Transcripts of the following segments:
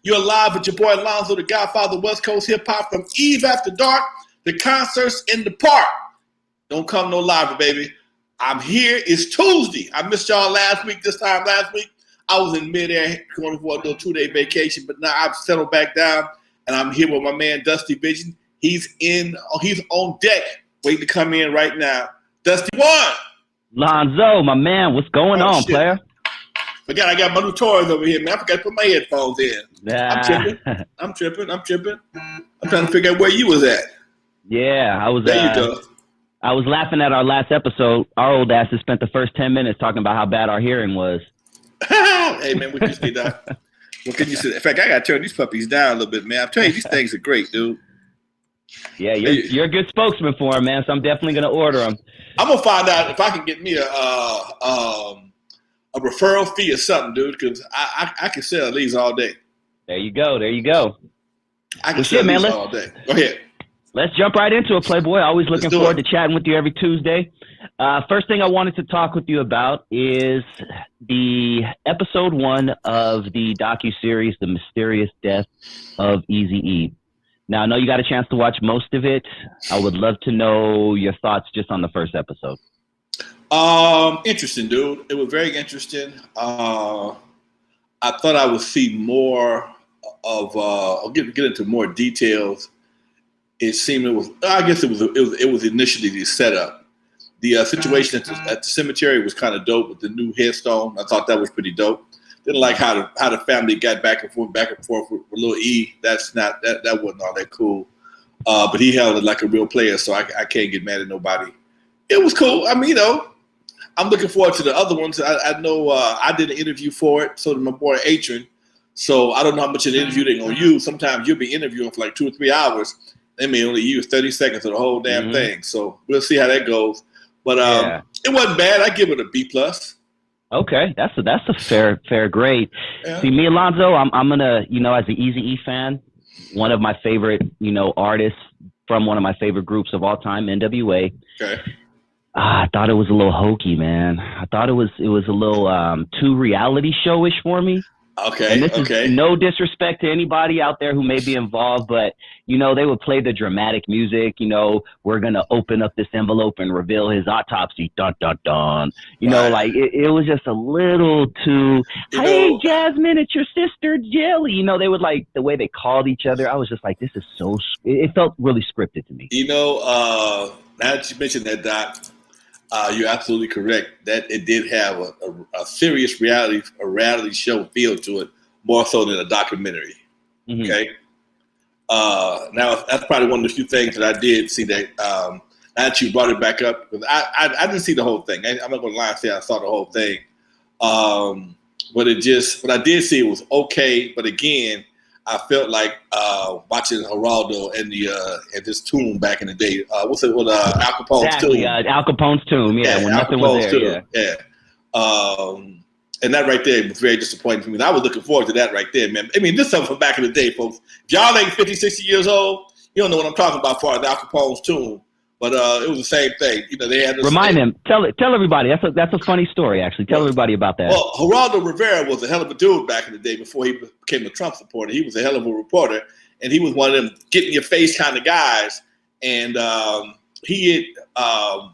You're live with your boy Lonzo, the Godfather of West Coast hip hop, from Eve After Dark, the concerts in the park. Don't come no live, baby. I'm here. It's Tuesday. I missed y'all last week. I was in midair going for a little 2-day vacation, but now I've settled back down, and I'm here with my man Dusty Vision. He's on deck, waiting to come in right now. Dusty One. Lonzo, my man, what's going on, shit. player? I got my new toys over here, man. I forgot to put my headphones in. Nah. I'm tripping. I'm trying to figure out where you was at. Yeah, I was. There you go. I was laughing at our last episode. Our old asses spent the first 10 minutes talking about how bad our hearing was. Hey, man, what can you say? In fact, I got to turn these puppies down a little bit, man. I'm telling you, these things are great, dude. Yeah, you're a good spokesman for them, man, so I'm definitely going to order them. I'm going to find out if I can get me a referral fee or something, dude, because I can sell these all day. There you go. I can sell these all day. Go ahead. Let's jump right into it, Playboy. Always looking forward to chatting with you every Tuesday. First thing I wanted to talk with you about is the episode 1 of the docuseries, The Mysterious Death of Eazy. Now, I know you got a chance to watch most of it. I would love to know your thoughts just on the first episode. Interesting, dude. It was very interesting. I thought I would see more of. I'll get into more details. It seemed it was initially the setup. The situation at the cemetery was kind of dope with the new headstone. I thought that was pretty dope. Didn't like how the family got back and forth with little E. That wasn't all that cool. But he held it like a real player, so I can't get mad at nobody. It was cool. I mean, I'm looking forward to the other ones. I know I did an interview for it, so did my boy Atron. So I don't know how much of the interview they're going to use. Sometimes you'll be interviewing for like 2 or 3 hours. They may only use 30 seconds of the whole damn thing. So we'll see how that goes. But It wasn't bad. I give it a B+. Okay, that's a fair grade. Yeah. See, me, Alonzo, I'm gonna, as an Eazy fan, one of my favorite, artists from one of my favorite groups of all time, N.W.A. Okay. I thought it was a little hokey, man. I thought it was a little too reality showish for me. Okay. And this is no disrespect to anybody out there who may be involved, but they would play the dramatic music. We're gonna open up this envelope and reveal his autopsy. Dun dun dun. Like it was just a little too. Hey, Jasmine, it's your sister Jelly. They would like the way they called each other. I was just like, this is so. It felt really scripted to me. Now that you mentioned that, Doc. You're absolutely correct that it did have a serious reality show feel to it, more so than a documentary. Mm-hmm. Okay. Now that's probably one of the few things that I did see that. Now that you brought it back up, because I didn't see the whole thing. I'm not going to lie and say I saw the whole thing. But I did see it was okay. But again, I felt like watching Geraldo and this tomb back in the day. What's it? Al Capone's tomb. Al Capone's tomb. Yeah, when nothing was there. Yeah. And that right there was very disappointing for me. And I was looking forward to that right there, man. I mean, this is something from back in the day, folks. If y'all ain't 50, 60 years old, you don't know what I'm talking about as far as Al Capone's tomb. But it was the same thing. They had this. Remind him. Tell everybody. That's a funny story, actually. Tell everybody about that. Well, Geraldo Rivera was a hell of a dude back in the day before he became a Trump supporter. He was a hell of a reporter, and he was one of them get in your face kind of guys. And he had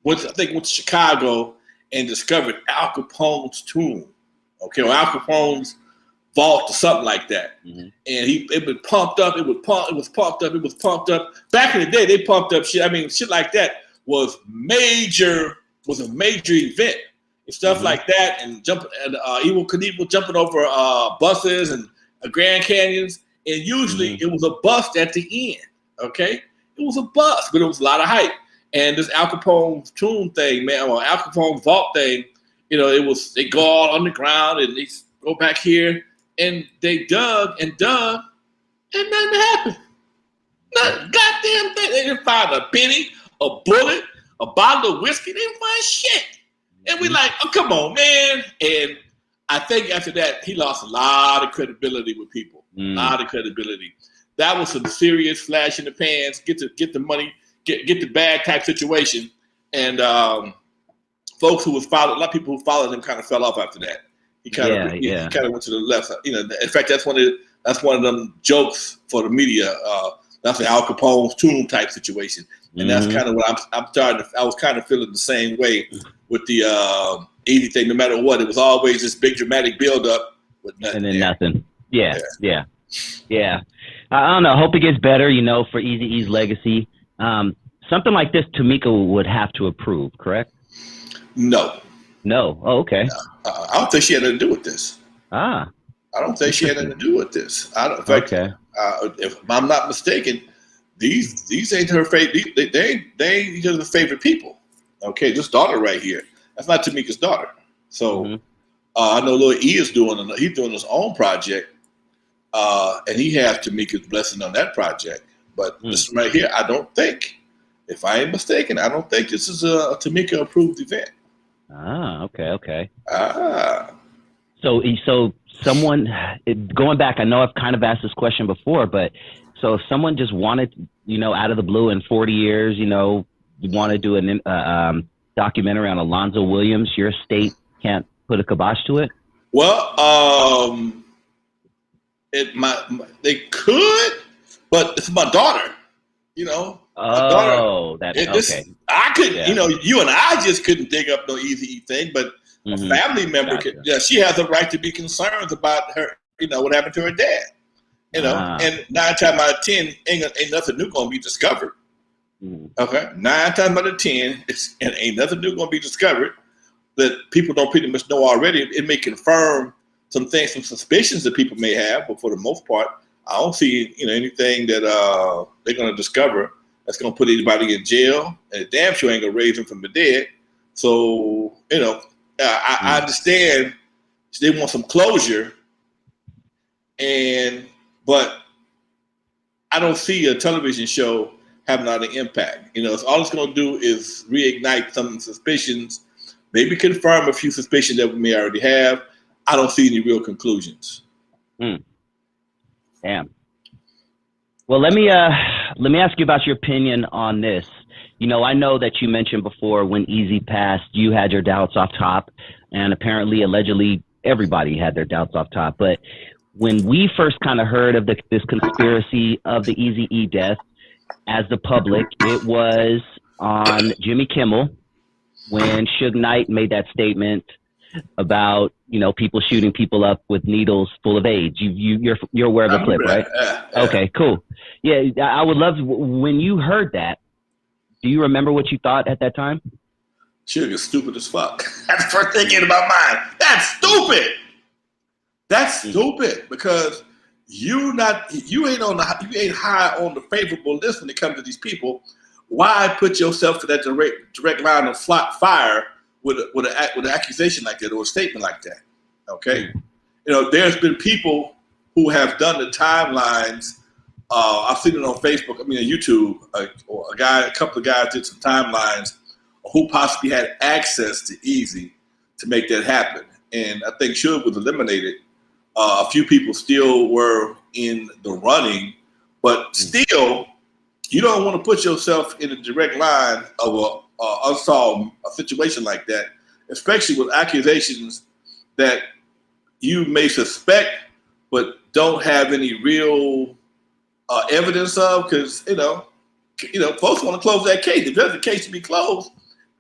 went to Chicago and discovered Al Capone's tomb, or Al Capone's vault or something like that. Mm-hmm. And it was pumped up. It was pumped up. Back in the day, they pumped up shit. I mean, shit like that was a major event. And stuff like that, and Evel Knievel jumping over buses and Grand Canyons. And usually it was a bust at the end. Okay? It was a bust, but it was a lot of hype. And this Al Capone's tomb thing, man, or Al Capone's vault thing, they go all underground and they go back here. And they dug, and nothing happened. Not goddamn thing. They didn't find a penny, a bullet, a bottle of whiskey. They didn't find shit. And we like, oh, come on, man. And I think after that, he lost a lot of credibility with people. A lot of credibility. That was some serious flash in the pans, get the money, get the bag type situation. And folks who was followed, a lot of people who followed him kind of fell off after that. He kind of he kind of went to the left. You know, in fact, that's one of them jokes for the media. That's an Al Capone's tomb type situation, and that's kind of what I'm starting. I was kind of feeling the same way with the Eazy thing. No matter what, it was always this big dramatic build up with nothing. And then nothing. Yeah. I don't know. Hope it gets better. You know, for Eazy-E's legacy. Something like this, Tamika would have to approve, correct? No. Oh, okay. No. I don't think she had anything to do with this. I don't think she had anything to do with this. Okay. If I'm not mistaken, these ain't her favorite. They ain't each other's favorite people. Okay, this daughter right here. That's not Tamika's daughter. So I know Lil E is doing his own project, and he has Tamika's blessing on that project. But this right here, I don't think, if I ain't mistaken, I don't think this is a Tamika approved event. Okay. So someone, going back, I know I've kind of asked this question before, but so if someone just wanted, you know, out of the blue in 40 years, you know, you want to do a documentary on Lonzo Williams, your state can't put a kibosh to it? Well, they could, but it's my daughter, you know. Okay. I couldn't, you know, you and I just couldn't dig up no Eazy thing, but a family member could. Yeah, she has a right to be concerned about her, you know, what happened to her dad. You know, and 9 times out of 10, ain't nothing new gonna be discovered. Okay, 9 times out of 10, ain't nothing new gonna be discovered that people don't pretty much know already. It may confirm some things, some suspicions that people may have, but for the most part, I don't see, you know, anything that they're gonna discover that's gonna put anybody in jail, and damn sure ain't gonna raise them from the dead. So, you know, I understand they want some closure, but I don't see a television show having a lot of impact. You know, all it's going to do is reignite some suspicions, maybe confirm a few suspicions that we may already have. I don't see any real conclusions. Damn. Well, let me ask you about your opinion on this. You know, I know that you mentioned before when Eazy passed, you had your doubts off top, and apparently, allegedly, everybody had their doubts off top. But when we first kind of heard of this conspiracy of the Eazy-E death as the public, it was on Jimmy Kimmel when Suge Knight made that statement about, you know, people shooting people up with needles full of AIDS. You're aware of the clip, right? Yeah. Okay, cool. Yeah, I would love when you heard that. Do you remember what you thought at that time? Suge is stupid as fuck. That's the first thing in my mind. That's stupid. That's stupid because you ain't high on the favorable list when it comes to these people. Why put yourself to that direct line of fire with an accusation like that or a statement like that? Okay, you know, there's been people who have done the timelines. I've seen it on Facebook. I mean, on YouTube. A couple of guys did some timelines who possibly had access to Eazy to make that happen, and I think Suge was eliminated. A few people still were in the running, but still, you don't want to put yourself in a direct line of a situation like that, especially with accusations that you may suspect but don't have any real evidence of, because you know, folks want to close that case. If there's a case to be closed,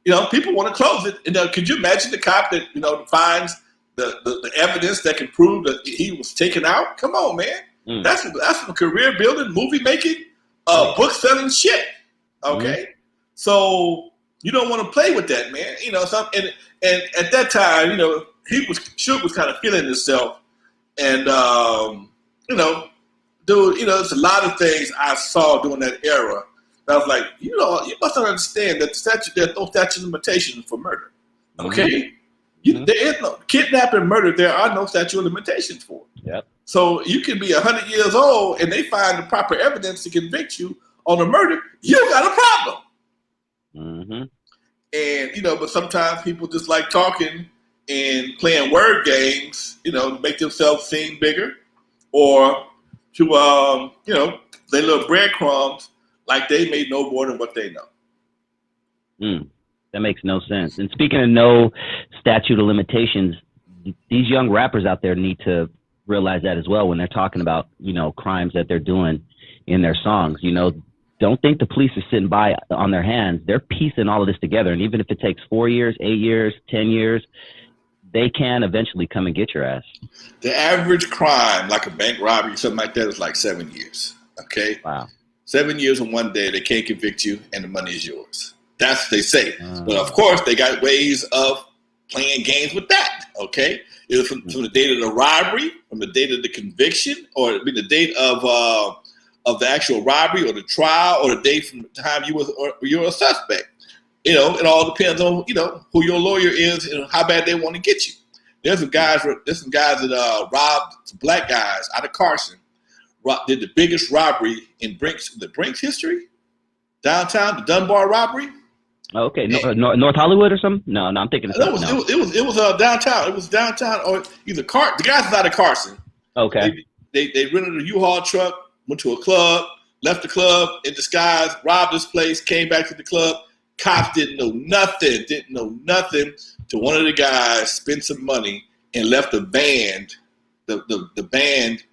you know, people want to close it. You know, could you imagine the cop that, you know, finds the evidence that can prove that he was taken out? Come on, man. That's some career building, movie making, book selling shit. Okay, so you don't want to play with that, man. You know, and at that time, you know, Suge was kind of feeling himself, and you know, dude, you know, there's a lot of things I saw during that era. I was like, you know, you must understand that there's no statute of limitations for murder. Okay. There is no kidnapping, murder. There are no statute of limitations for it. Yep. So you can be 100 years old and they find the proper evidence to convict you on a murder. You got a problem. And you know, but sometimes people just like talking and playing word games, you know, to make themselves seem bigger, or to you know, they little breadcrumbs like they may know more than what they know. That makes no sense. And speaking of no statute of limitations, these young rappers out there need to realize that as well when they're talking about, you know, crimes that they're doing in their songs. You know, don't think the police are sitting by on their hands. They're piecing all of this together. And even if it takes 4 years, 8 years, 10 years, they can eventually come and get your ass. The average crime, like a bank robbery, something like that, is like 7 years. Okay? Wow. 7 years in one day, they can't convict you, and the money is yours. That's what they say. But of course, they got ways of playing games with that. Okay? Either from the date of the robbery, from the date of the conviction, or it'd be the date of the actual robbery or the trial, or the date from the time you're a suspect. You know, it all depends on, you know, who your lawyer is and how bad they want to get you. There's some guys that robbed some black guys out of Carson. Did the biggest robbery in the Brinks history, downtown, the Dunbar robbery. Okay, North Hollywood or something? No, I'm thinking of something else. It was downtown. It was downtown, or either the guys was out of Carson. Okay. They rented a U-Haul truck, went to a club, left the club in disguise, robbed this place, came back to the club. Cops didn't know nothing till one of the guys spent some money and left the band, the band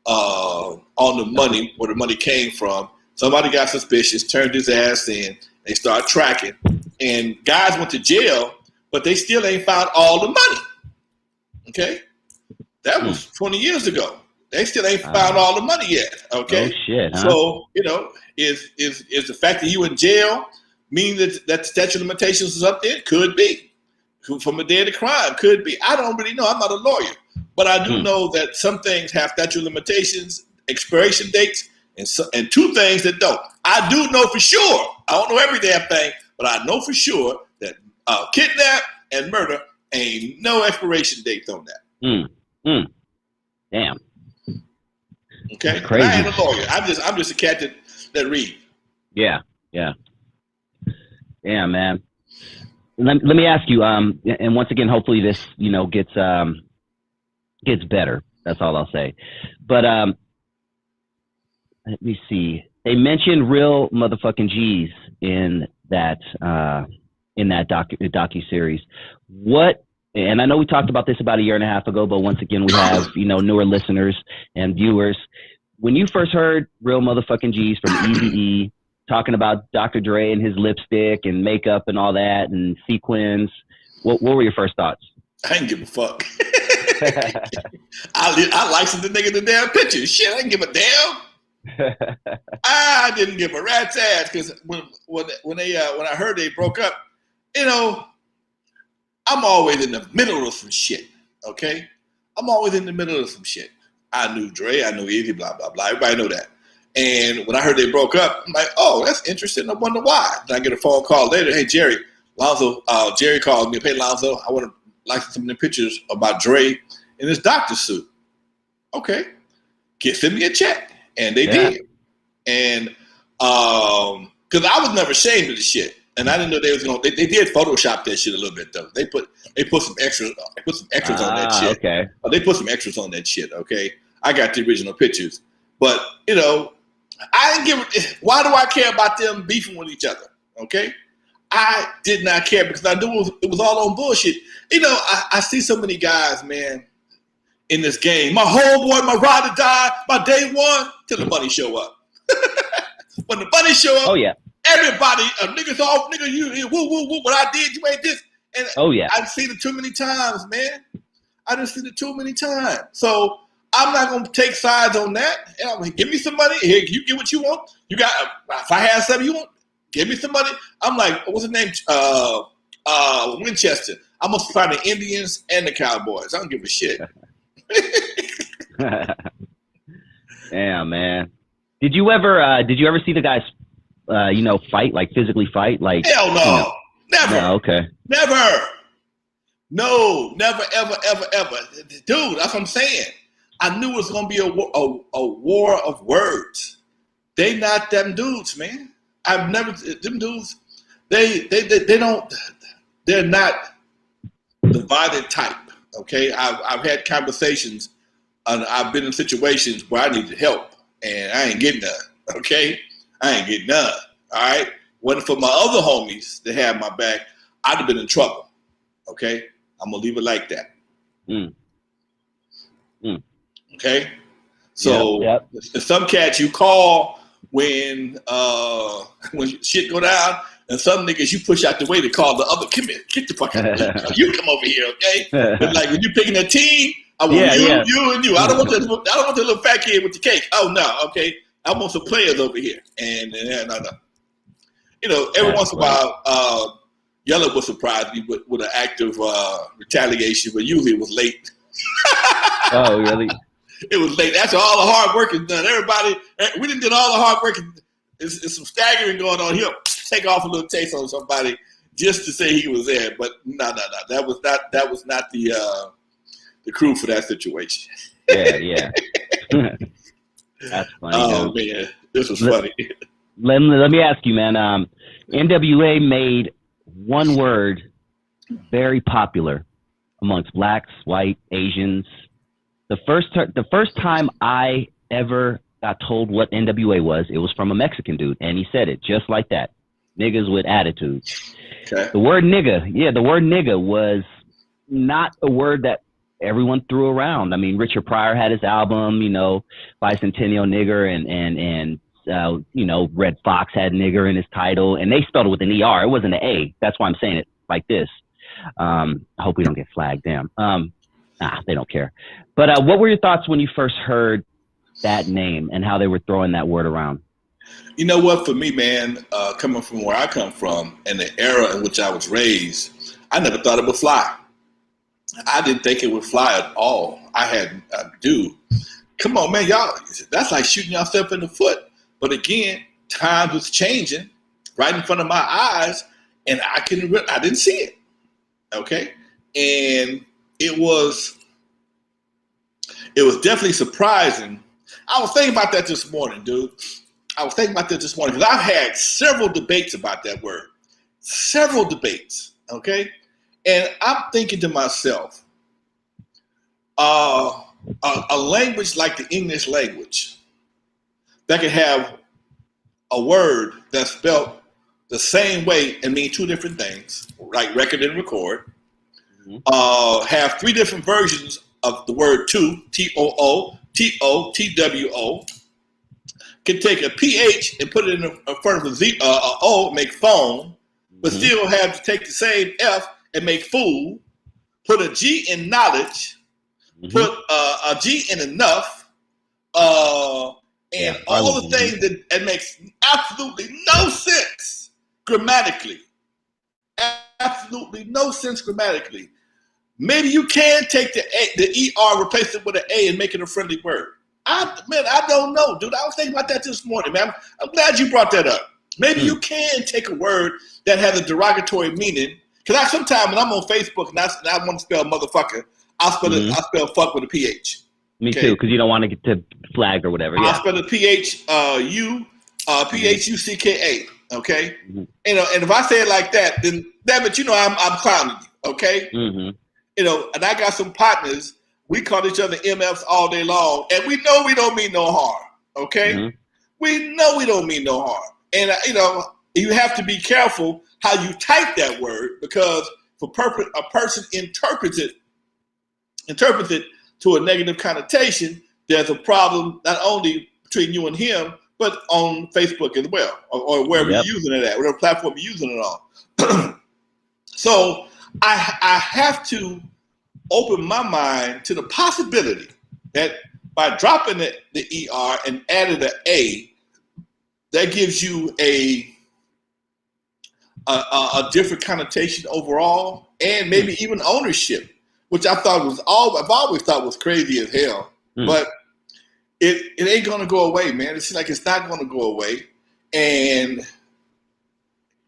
on the money, where the money came from. Somebody got suspicious, turned his ass in. They started tracking, and guys went to jail, but they still ain't found all the money. Okay? That was 20 years ago. They still ain't found all the money yet. Okay? Oh shit, huh? So, you know, is the fact that you in jail mean that the statute of limitations is up there? Could be. From the day of the crime, could be. I don't really know. I'm not a lawyer. But I do know that some things have statute of limitations, expiration dates, and two things that don't. I do know for sure. I don't know every damn thing, but I know for sure that kidnap and murder ain't no expiration dates on that. Damn. Okay? That's crazy. I ain't a lawyer. I'm just a cat that read. Yeah. Yeah, man. Let me ask you, and once again, hopefully this, you know, gets better. That's all I'll say. But let me see. They mentioned real motherfucking G's in that docu-series. What? And I know we talked about this about a year and a half ago, but once again, we have, you know, newer listeners and viewers. When you first heard real motherfucking G's from Eazy-E, talking about Dr. Dre and his lipstick and makeup and all that and sequins, what were your first thoughts? I ain't give a fuck. I licensed the nigga the damn picture. Shit, I didn't give a damn. I didn't give a rat's ass, because when I heard they broke up, you know, I'm always in the middle of some shit. Okay, I'm always in the middle of some shit. I knew Dre, I knew Eazy, blah blah blah. Everybody know that. And when I heard they broke up, I'm like, oh, that's interesting. I wonder why. Then I get a phone call later. Hey, Jerry, Lonzo, Jerry called me. Hey, Lonzo, I want to license some of the pictures about Dre in his doctor suit. Okay. Send me a check. And they did. And because I was never ashamed of the shit. And I didn't know they was going to, they did Photoshop that shit a little bit, though. They put some extras on that shit. Okay. They put some extras on that shit, okay? I got the original pictures. But, you know, I didn't why do I care about them beefing with each other? Okay, I did not care, because I knew it was all on bullshit. You know, I see so many guys, man, in this game. My homeboy, my ride or die, my day one, till the money show up. When the money show up, everybody, niggas off, nigga, you woo woo woo. What I did, you ain't this. And I've seen it too many times, man. I done seen it too many times. So I'm not gonna take sides on that. And I'm like, give me some money. Here, you get what you want. You got. If I have something you want, give me some money. I'm like, what's his name? Winchester. I'm gonna find the Indians and the Cowboys. I don't give a shit. Damn, man. Did you ever see the guys, fight, like physically fight? Like, hell no, you know? Never. No, okay. Never. No, never, ever, ever, ever. Dude, that's what I'm saying. I knew it was gonna be a war of words. They not them dudes, man. Them dudes. They don't. They're not the violent type. Okay, I've had conversations, and I've been in situations where I needed help, and I ain't getting none. Okay, I ain't getting none. All right. Wasn't for my other homies that had my back, I'd have been in trouble. Okay, I'm gonna leave it like that. Mm. Mm. Okay, so Yep. some cats you call when shit go down, and some niggas you push out the way to call the other. Come here, get the fuck out of here. You come over here, okay? But like when you picking a team, I want you and you. I don't want the little fat kid with the cake. Oh no, okay. I want some players over here, and no. You know, every once in a while, Yellow would surprise me with an act of retaliation, but usually it was late. Oh, really? It was late. That's all the hard work is done. Everybody, we didn't do all the hard work. There's some staggering going on here. Take off a little taste on somebody just to say he was there. But no. That was not the crew for that situation. Yeah. That's funny. Oh dude. man, this was funny. Let me ask you, man. N.W.A. made one word very popular amongst blacks, white, Asians. The first time I ever got told what N.W.A. was, it was from a Mexican dude, and he said it just like that. Niggas with attitude. Okay. The word nigga was not a word that everyone threw around. I mean, Richard Pryor had his album, you know, Bicentennial Nigger, and you know, Red Fox had nigger in his title, and they spelled it with an ER. It wasn't an A. That's why I'm saying it like this. I hope we don't get flagged. Damn. They don't care. But what were your thoughts when you first heard that name and how they were throwing that word around? You know what? For me, man, coming from where I come from and the era in which I was raised, I never thought it would fly. I didn't think it would fly at all. I had, dude, come on, man, y'all. That's like shooting yourself in the foot. But again, times was changing right in front of my eyes, and I didn't see it. Okay, and it was definitely surprising. I was thinking about that this morning, dude. Because I've had several debates about that word. Several debates, okay? And I'm thinking to myself, a language like the English language that could have a word that's spelled the same way and mean two different things, like record and record, have three different versions of the word to, T-O-O, T-O, T-W-O, can take a PH and put it in front of a O, make phone, but still have to take the same F and make fool, put a G in knowledge, put a G in enough, and all the things that makes absolutely no sense grammatically. Absolutely no sense grammatically. Maybe you can take the ER, replace it with an A and make it a friendly word. I don't know, dude. I was thinking about that this morning, man. I'm glad you brought that up. Maybe you can take a word that has a derogatory meaning. Because sometimes when I'm on Facebook and I want to spell motherfucker, I'll spell fuck with a PH. Me too, because you don't want to get to flag or whatever. I'll spell the P-H-U-C-K-A. Okay, you know, and if I say it like that, then damn it, you know I'm clowning you. Okay, you know, and I got some partners. We call each other MFs all day long, and we know we don't mean no harm. Okay, we know we don't mean no harm, and you know you have to be careful how you type that word because for a person interprets it to a negative connotation. There's a problem not only between you and him, but on Facebook as well, or wherever you're using it at, whatever platform you're using it on. So I have to open my mind to the possibility that by dropping the ER and adding an A, that gives you a different connotation overall, and maybe even ownership, which I've always thought was crazy as hell. But it ain't gonna go away, man. It seems like it's not gonna go away, and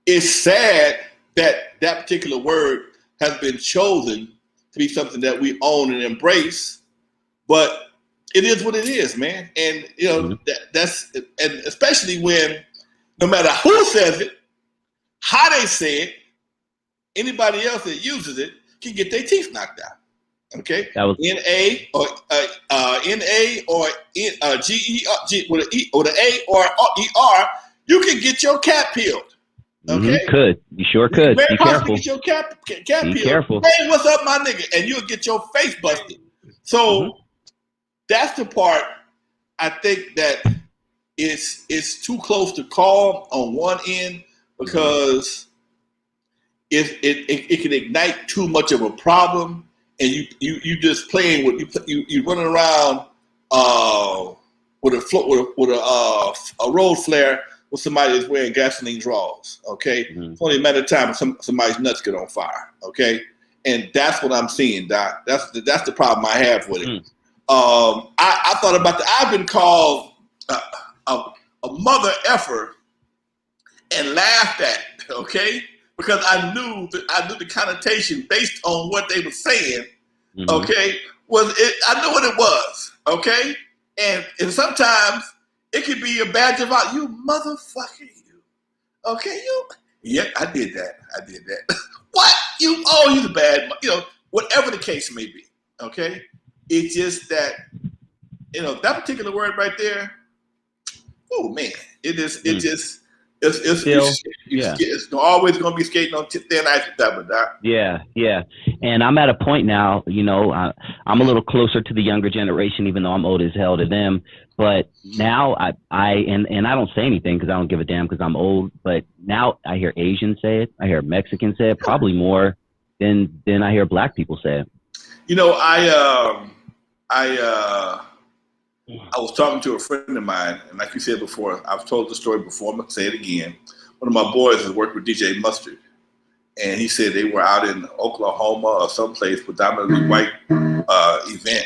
it's sad that that particular word has been chosen to be something that we own and embrace. But it is what it is, man. And you know that's and especially when no matter who says it, how they say it, anybody else that uses it can get their teeth knocked out. Okay, that was N.A. or N.A. or G-E-G with an E or the A or E-R, you can get your cat peeled. Okay, Could you sure could? Very Be possibly careful. get your cap Be peeled. careful. Hey, what's up, my nigga? And you'll get your face busted. So that's the part I think that it's too close to call on one end because it can ignite too much of a problem, and you just playing with you running around with a road flare with somebody that's wearing gasoline draws. Okay, it's only a matter of time somebody's nuts get on fire. Okay, and that's what I'm seeing, Doc. That's the problem I have with it. I thought about that. I've been called a mother effer and laughed at. Okay. Because I knew the connotation based on what they were saying, okay, I knew what it was, okay? And sometimes it could be a badge of honor. You motherfucker, you. Okay, you? Yeah, I did that. What? You the bad, whatever the case may be, okay? It's just that, that particular word right there, oh, man, it's always going to be skating on thin ice with that one, Doc. Yeah. And I'm at a point now, I'm a little closer to the younger generation, even though I'm old as hell to them. But now I don't say anything because I don't give a damn because I'm old. But now I hear Asians say it. I hear Mexicans say it probably more than I hear black people say it. I was talking to a friend of mine, and like you said before, I've told the story before. I'm going to say it again. One of my boys has worked with DJ Mustard, and he said they were out in Oklahoma or someplace, predominantly white event,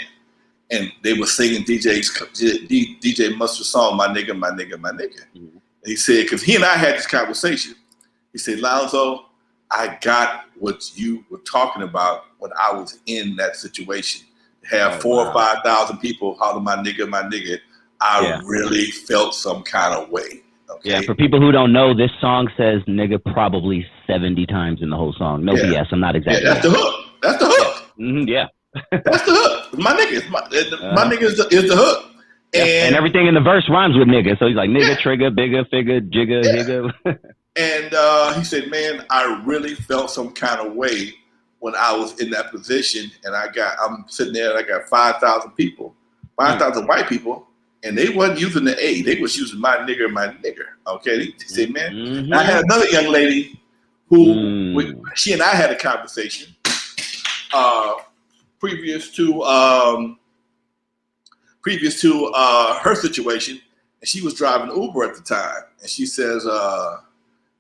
and they were singing DJ Mustard's song, My Nigga, My Nigga, My Nigga. And he said, because he and I had this conversation, he said, Lonzo, I got what you were talking about when I was in that situation. Have 4,000 or 5,000 people holler my nigga, I really felt some kind of way. Okay? Yeah, for people who don't know, this song says nigga probably 70 times in the whole song. No BS, I'm not exaggerating. Yeah, that's the hook. Yeah. That's the hook. My nigga, my nigga is the hook. And everything in the verse rhymes with nigga. So he's like nigga, trigger, bigger, figure, jigger, higger. And he said, man, I really felt some kind of way when I was in that position, and I'm sitting there and I got 5,000 people, 5,000 white people, and they wasn't using the A. They was using my nigger. Okay. He said, man, I had another young lady who, she and I had a conversation previous to her situation, and she was driving Uber at the time, and she says,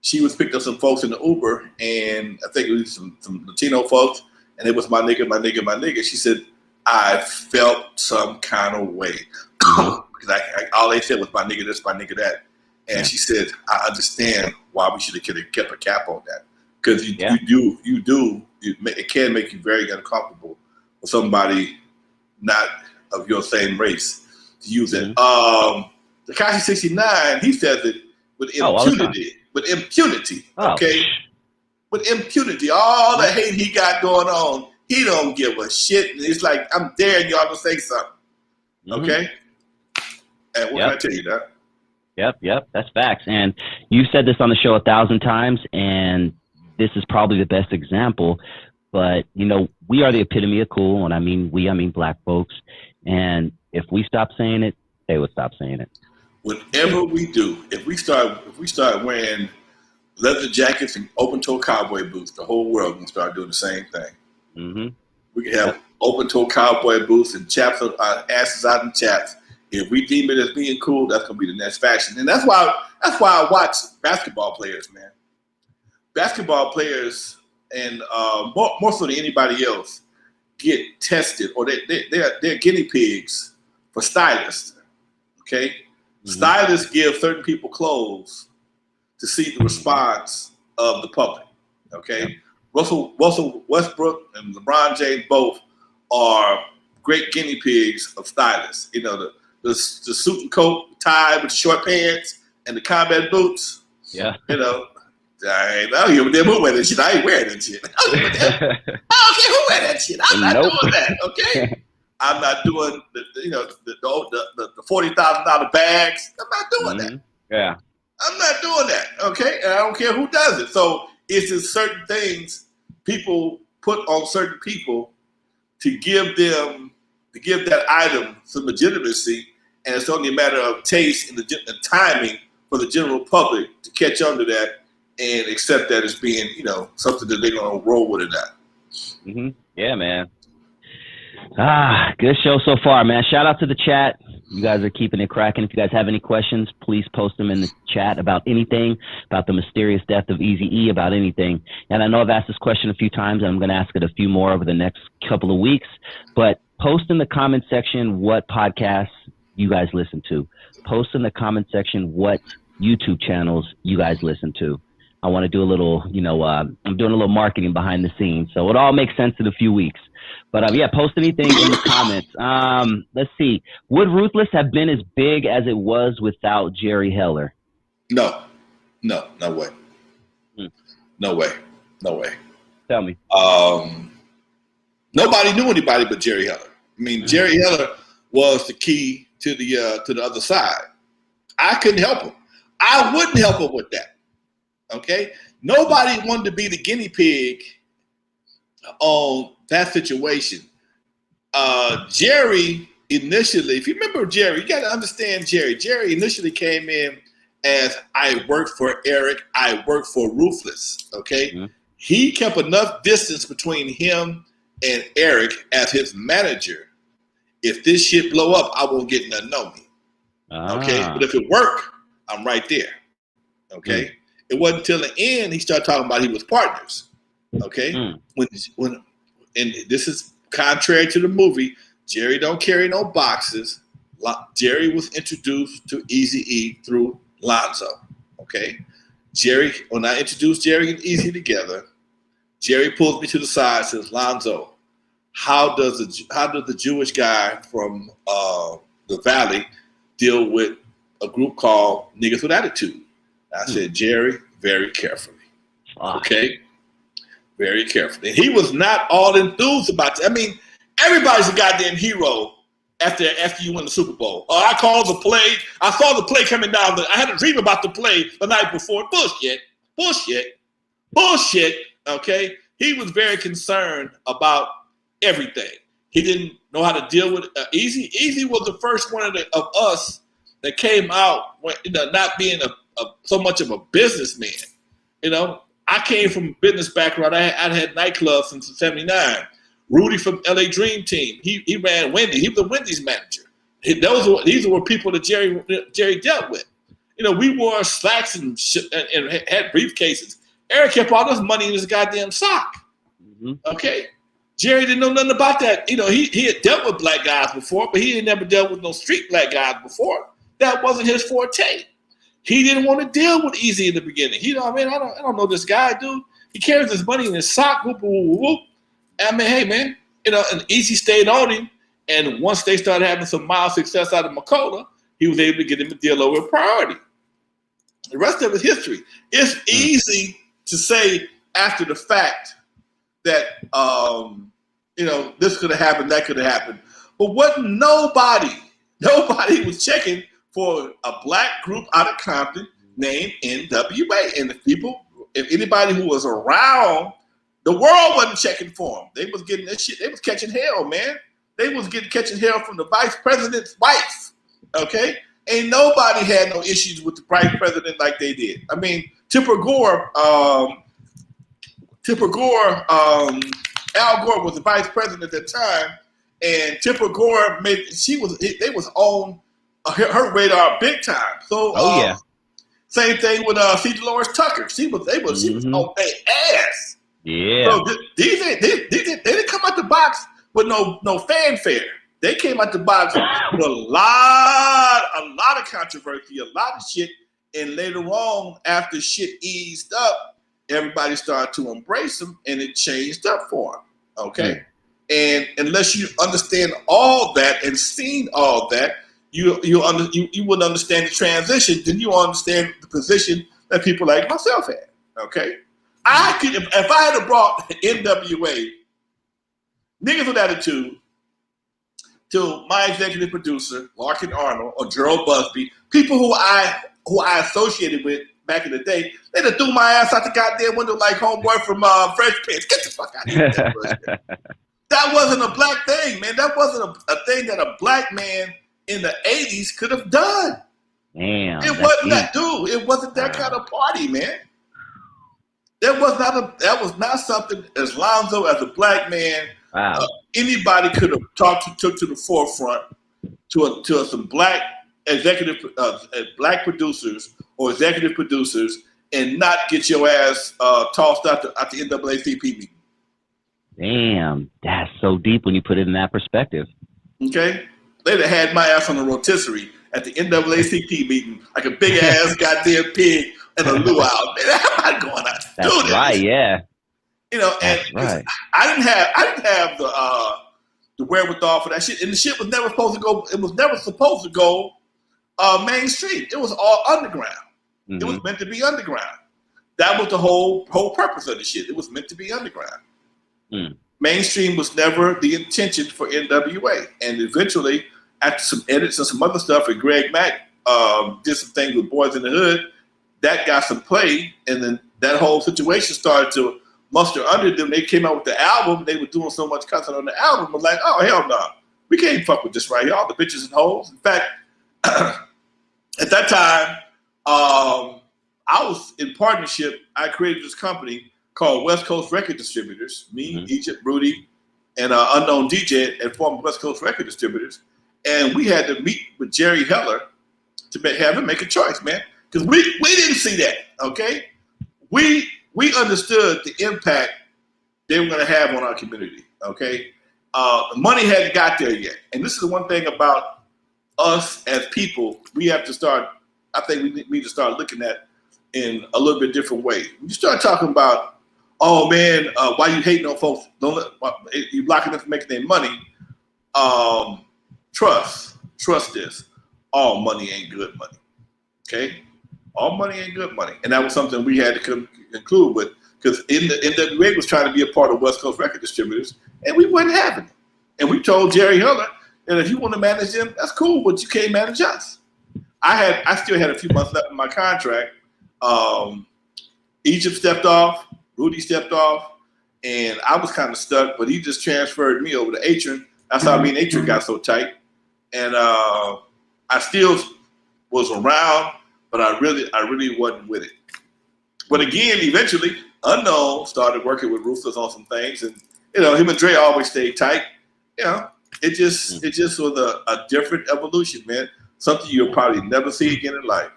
she was picked up some folks in the Uber, and I think it was some Latino folks, and it was my nigga. She said, I felt some kind of way. Because all they said was my nigga this, my nigga that. And she said, I understand why we should have kept a cap on that. Because it can make you very uncomfortable for somebody not of your same race to use it. Tekashi 69, he says it with impunity. With impunity, okay? With impunity, all the hate he got going on, he don't give a shit. And it's like, I'm daring y'all to say something, okay? And what can I tell you, Doc? Yep, that's facts. And you've said this on the show 1,000 times, and this is probably the best example. But, we are the epitome of cool, and I mean black folks. And if we stop saying it, they would stop saying it. Whatever we do, if we start wearing leather jackets and open-toe cowboy boots, the whole world can start doing the same thing. We can have open-toe cowboy boots and chaps our asses out in chaps. If we deem it as being cool, that's gonna be the next fashion, and that's why I watch basketball players, man. Basketball players, and more so than anybody else, get tested, or they're guinea pigs for stylists. Okay. Stylists give certain people clothes to see the response of the public. Okay, Russell Westbrook and LeBron James both are great guinea pigs of stylists. The suit and coat, tie with the short pants and the combat boots. Yeah. I don't give a damn who wear that shit. I ain't wearing that shit. I don't care who wear that shit. I'm not doing that. Okay. I'm not doing the $40,000 bags. I'm not doing that. Yeah. I'm not doing that, okay? And I don't care who does it. So it's just certain things people put on certain people to give that item some legitimacy, and it's only a matter of taste and the timing for the general public to catch on to that and accept that as being, something that they're gonna roll with or not. Mm-hmm. Yeah, man. Good show so far, man. Shout out to the chat. You guys are keeping it cracking. If you guys have any questions, please post them in the chat about anything, about the mysterious death of Eazy-E, about anything. And I know I've asked this question a few times, and I'm going to ask it a few more over the next couple of weeks. But post in the comment section what podcasts you guys listen to. Post in the comment section what YouTube channels you guys listen to. I want to do a little, I'm doing a little marketing behind the scenes. So it all makes sense in a few weeks. But post anything in the comments. Let's see. Would Ruthless have been as big as it was without Jerry Heller? No way. No way. Tell me. Nobody knew anybody but Jerry Heller. I mean, Jerry Heller was the key to the other side. I couldn't help him. I wouldn't help him with that. Okay? Nobody wanted to be the guinea pig on that situation. Jerry initially, if you remember Jerry, you got to understand Jerry. Jerry initially came in as I worked for Eric, I worked for Ruthless. Okay? Mm-hmm. He kept enough distance between him and Eric as his manager. If this shit blow up, I won't get nothing on me. Okay? But if it work, I'm right there. Okay? Mm. It wasn't until the end he started talking about he was partners. Okay? When and this is contrary to the movie, Jerry don't carry no boxes. Jerry was introduced to Eazy-E through Lonzo. Okay? When I introduced Jerry and Eazy together, Jerry pulls me to the side and says, Lonzo, how does the Jewish guy from the Valley deal with a group called Niggas with Attitude? I said, Jerry, very carefully. Okay? Very carefully. And he was not all enthused about it. I mean, everybody's a goddamn hero after you win the Super Bowl. I called the play. I saw the play coming down. I had a dream about the play the night before. Bullshit. Okay? He was very concerned about everything. He didn't know how to deal with Eazy. Eazy was the first one of us that came out, not being so much of a businessman. I came from a business background. I had nightclubs since '79. Rudy from LA Dream Team. He ran Wendy. He was a Wendy's manager. These were people that Jerry dealt with. We wore slacks and had briefcases. Eric kept all this money in his goddamn sock. Mm-hmm. Okay, Jerry didn't know nothing about that. He had dealt with black guys before, but he had never dealt with no street black guys before. That wasn't his forte. He didn't want to deal with Eazy in the beginning. I don't know this guy, dude. He carries his money in his sock. Whoop, whoop, whoop. I mean, hey, man. And Eazy stayed on him. And once they started having some mild success out of Macola, he was able to get him a deal over Priority. The rest of it's history. It's easy to say after the fact that, this could have happened, that could have happened. But what nobody was checking for a black group out of Compton named N.W.A. And if anybody who was around, the world wasn't checking for them. They was getting this shit. They was catching hell, man. They was catching hell from the vice president's wife. Okay? Ain't nobody had no issues with the vice president like they did. I mean, Tipper Gore, Al Gore was the vice president at that time, and Tipper Gore they was on her radar big time. So same thing with C. Dolores Tucker. She was on their ass. Yeah. So they didn't come out the box with no fanfare. They came out the box with a lot of controversy, a lot of shit, and later on, after shit eased up, everybody started to embrace them, and it changed up for them. Okay, and unless you understand all that and seen all that, you wouldn't understand the transition. Then you understand the position that people like myself had. Okay, I could if I had brought N.W.A. Niggas with Attitude to my executive producer, Larkin Arnold or Gerald Busby, people who I who I associated with back in the day, they'd have threw my ass out the goddamn window like homeboy from Fresh Prince. Get the fuck out of here. That wasn't a black thing, man. That wasn't a thing that a black man in the 80s could have done. Damn. It wasn't that dude. It wasn't that kind of party, man. That was not something as Lonzo, as a black man, anybody could have took to the forefront to some black black producers or executive producers and not get your ass tossed out the NAACP meeting. Damn, that's so deep when you put it in that perspective. Okay, they'd have had my ass on a rotisserie at the NAACP meeting like a big ass goddamn pig and a luau. Man, I'm not going out to do this. That's right, yeah. You know, and right. I didn't have the wherewithal for that shit, and the shit was never supposed to go. It was never supposed to go mainstream. It was all underground. Mm-hmm. It was meant to be underground. That was the whole purpose of the shit. It was meant to be underground. Mm. Mainstream was never the intention for N.W.A. And eventually, after some edits and some other stuff, and Greg Mack did some things with Boys in the Hood, that got some play, and then that whole situation started to muster under them. They came out with the album. They were doing so much cussing on the album. But like, oh, hell no. We can't fuck with this right here. All the bitches and hoes. In fact, at that time, I was in partnership. I created this company called West Coast Record Distributors. Me, Egypt, Rudy, and Unknown DJ and former West Coast Record Distributors. And we had to meet with Jerry Heller to have him make a choice, man. Because we didn't see that, okay? We understood the impact they were going to have on our community, okay? The money hadn't got there yet. And this is the one thing about us as people, we have to start, I think we need to start looking at in a little bit different way. When you start talking about, oh man, why you hating on folks? You blocking them from making their money. Trust this. All money ain't good money. Okay, all money ain't good money, and that was something we had to conclude with because N.W.A. was trying to be a part of West Coast Record Distributors, and we wasn't having it. And we told Jerry Heller that if you want to manage them, that's cool, but you can't manage us. I still had a few months left in my contract. Egypt stepped off. Rudy stepped off, and I was kind of stuck, but he just transferred me over to Atron. That's how me and Atron got so tight. And I still was around, but I really wasn't with it. But again, eventually, Unknown started working with Ruthless on some things, and him and Dre always stayed tight. It just was a different evolution, man. Something you'll probably never see again in life.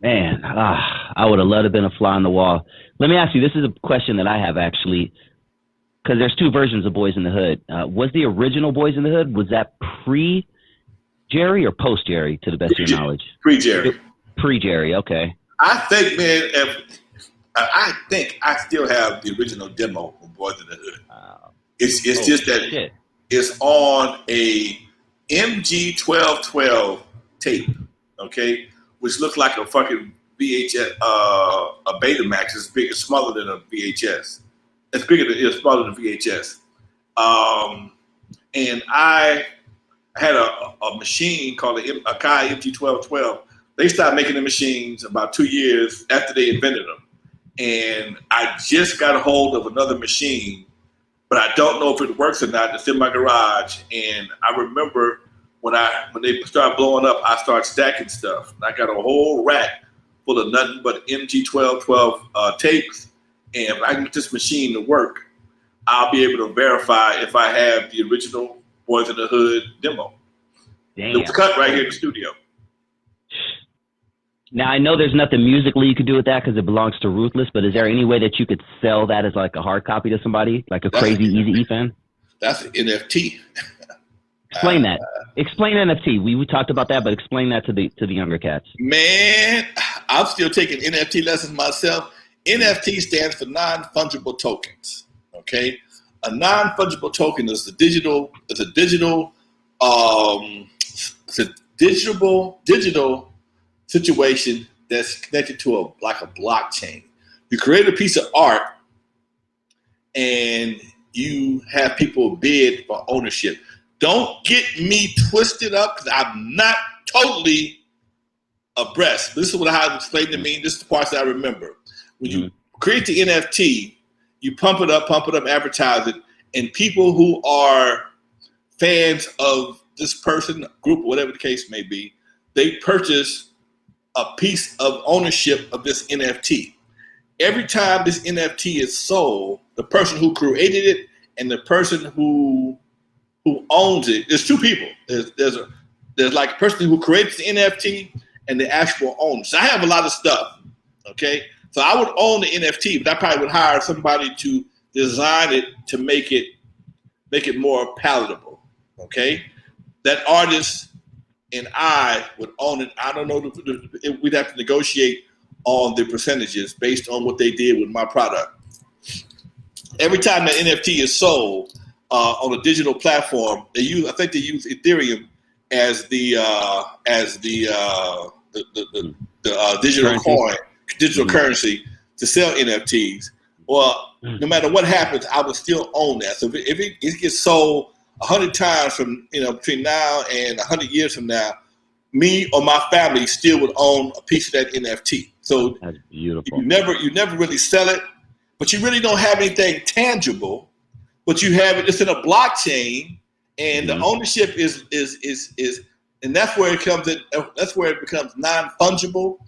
Man, I would have loved to have been a fly on the wall. Let me ask you, this is a question that I have actually, because there's two versions of Boys in the Hood. Was the original Boys in the Hood, was that pre-Jerry or post-Jerry, to the best of your knowledge? Pre-Jerry. Pre-Jerry, okay. I think, man, I think I still have the original demo of Boys in the Hood. It's just that shit. It's on a MG1212 tape, okay? Which looks like a fucking VHS, a Betamax. It's smaller than a VHS. It's smaller than VHS. And I had a machine called a Akai MG1212. They stopped making the machines about 2 years after they invented them. And I just got a hold of another machine, but I don't know if it works or not. It's in my garage. And I remember when they started blowing up, I started stacking stuff. And I got a whole rack full of nothing but MG1212 tapes. And if I can get this machine to work, I'll be able to verify if I have the original Boys in the Hood demo. Damn. It was cut right here in the studio. Now, I know there's nothing musically you could do with that because it belongs to Ruthless, but is there any way that you could sell that as like a hard copy to somebody, like a crazy Eazy-E fan? That's an NFT. Explain that. Explain NFT. We talked about that, but explain that to the younger cats. Man, I'm still taking NFT lessons myself. NFT stands for non-fungible tokens. Okay, a non-fungible token is a digital situation that's connected to a blockchain. You create a piece of art and you have people bid for ownership. Don't get me twisted up because I'm not totally abreast. This is what I explained to me. This is the parts that I remember. When you create the NFT, you pump it up, advertise it, and people who are fans of this person, group, whatever the case may be, they purchase a piece of ownership of this NFT. Every time this NFT is sold, the person who created it and the person who owns it, there's two people. There's like a person who creates the NFT and the actual owner. So I have a lot of stuff, okay? So I would own the NFT, but I probably would hire somebody to design it to make it more palatable, okay? That artist and I would own it. I don't know. We'd have to negotiate on the percentages based on what they did with my product. Every time that NFT is sold on a digital platform, I think they use Ethereum as the digital coin, digital currency to sell NFTs. Well, no matter what happens, I would still own that. So if it gets sold 100 times from between now and 100 years from now, me or my family still would own a piece of that NFT. So that's beautiful. You never really sell it, but you really don't have anything tangible. But you have it. It's in a blockchain, and the ownership is, and that's where it comes in. That's where it becomes non-fungible,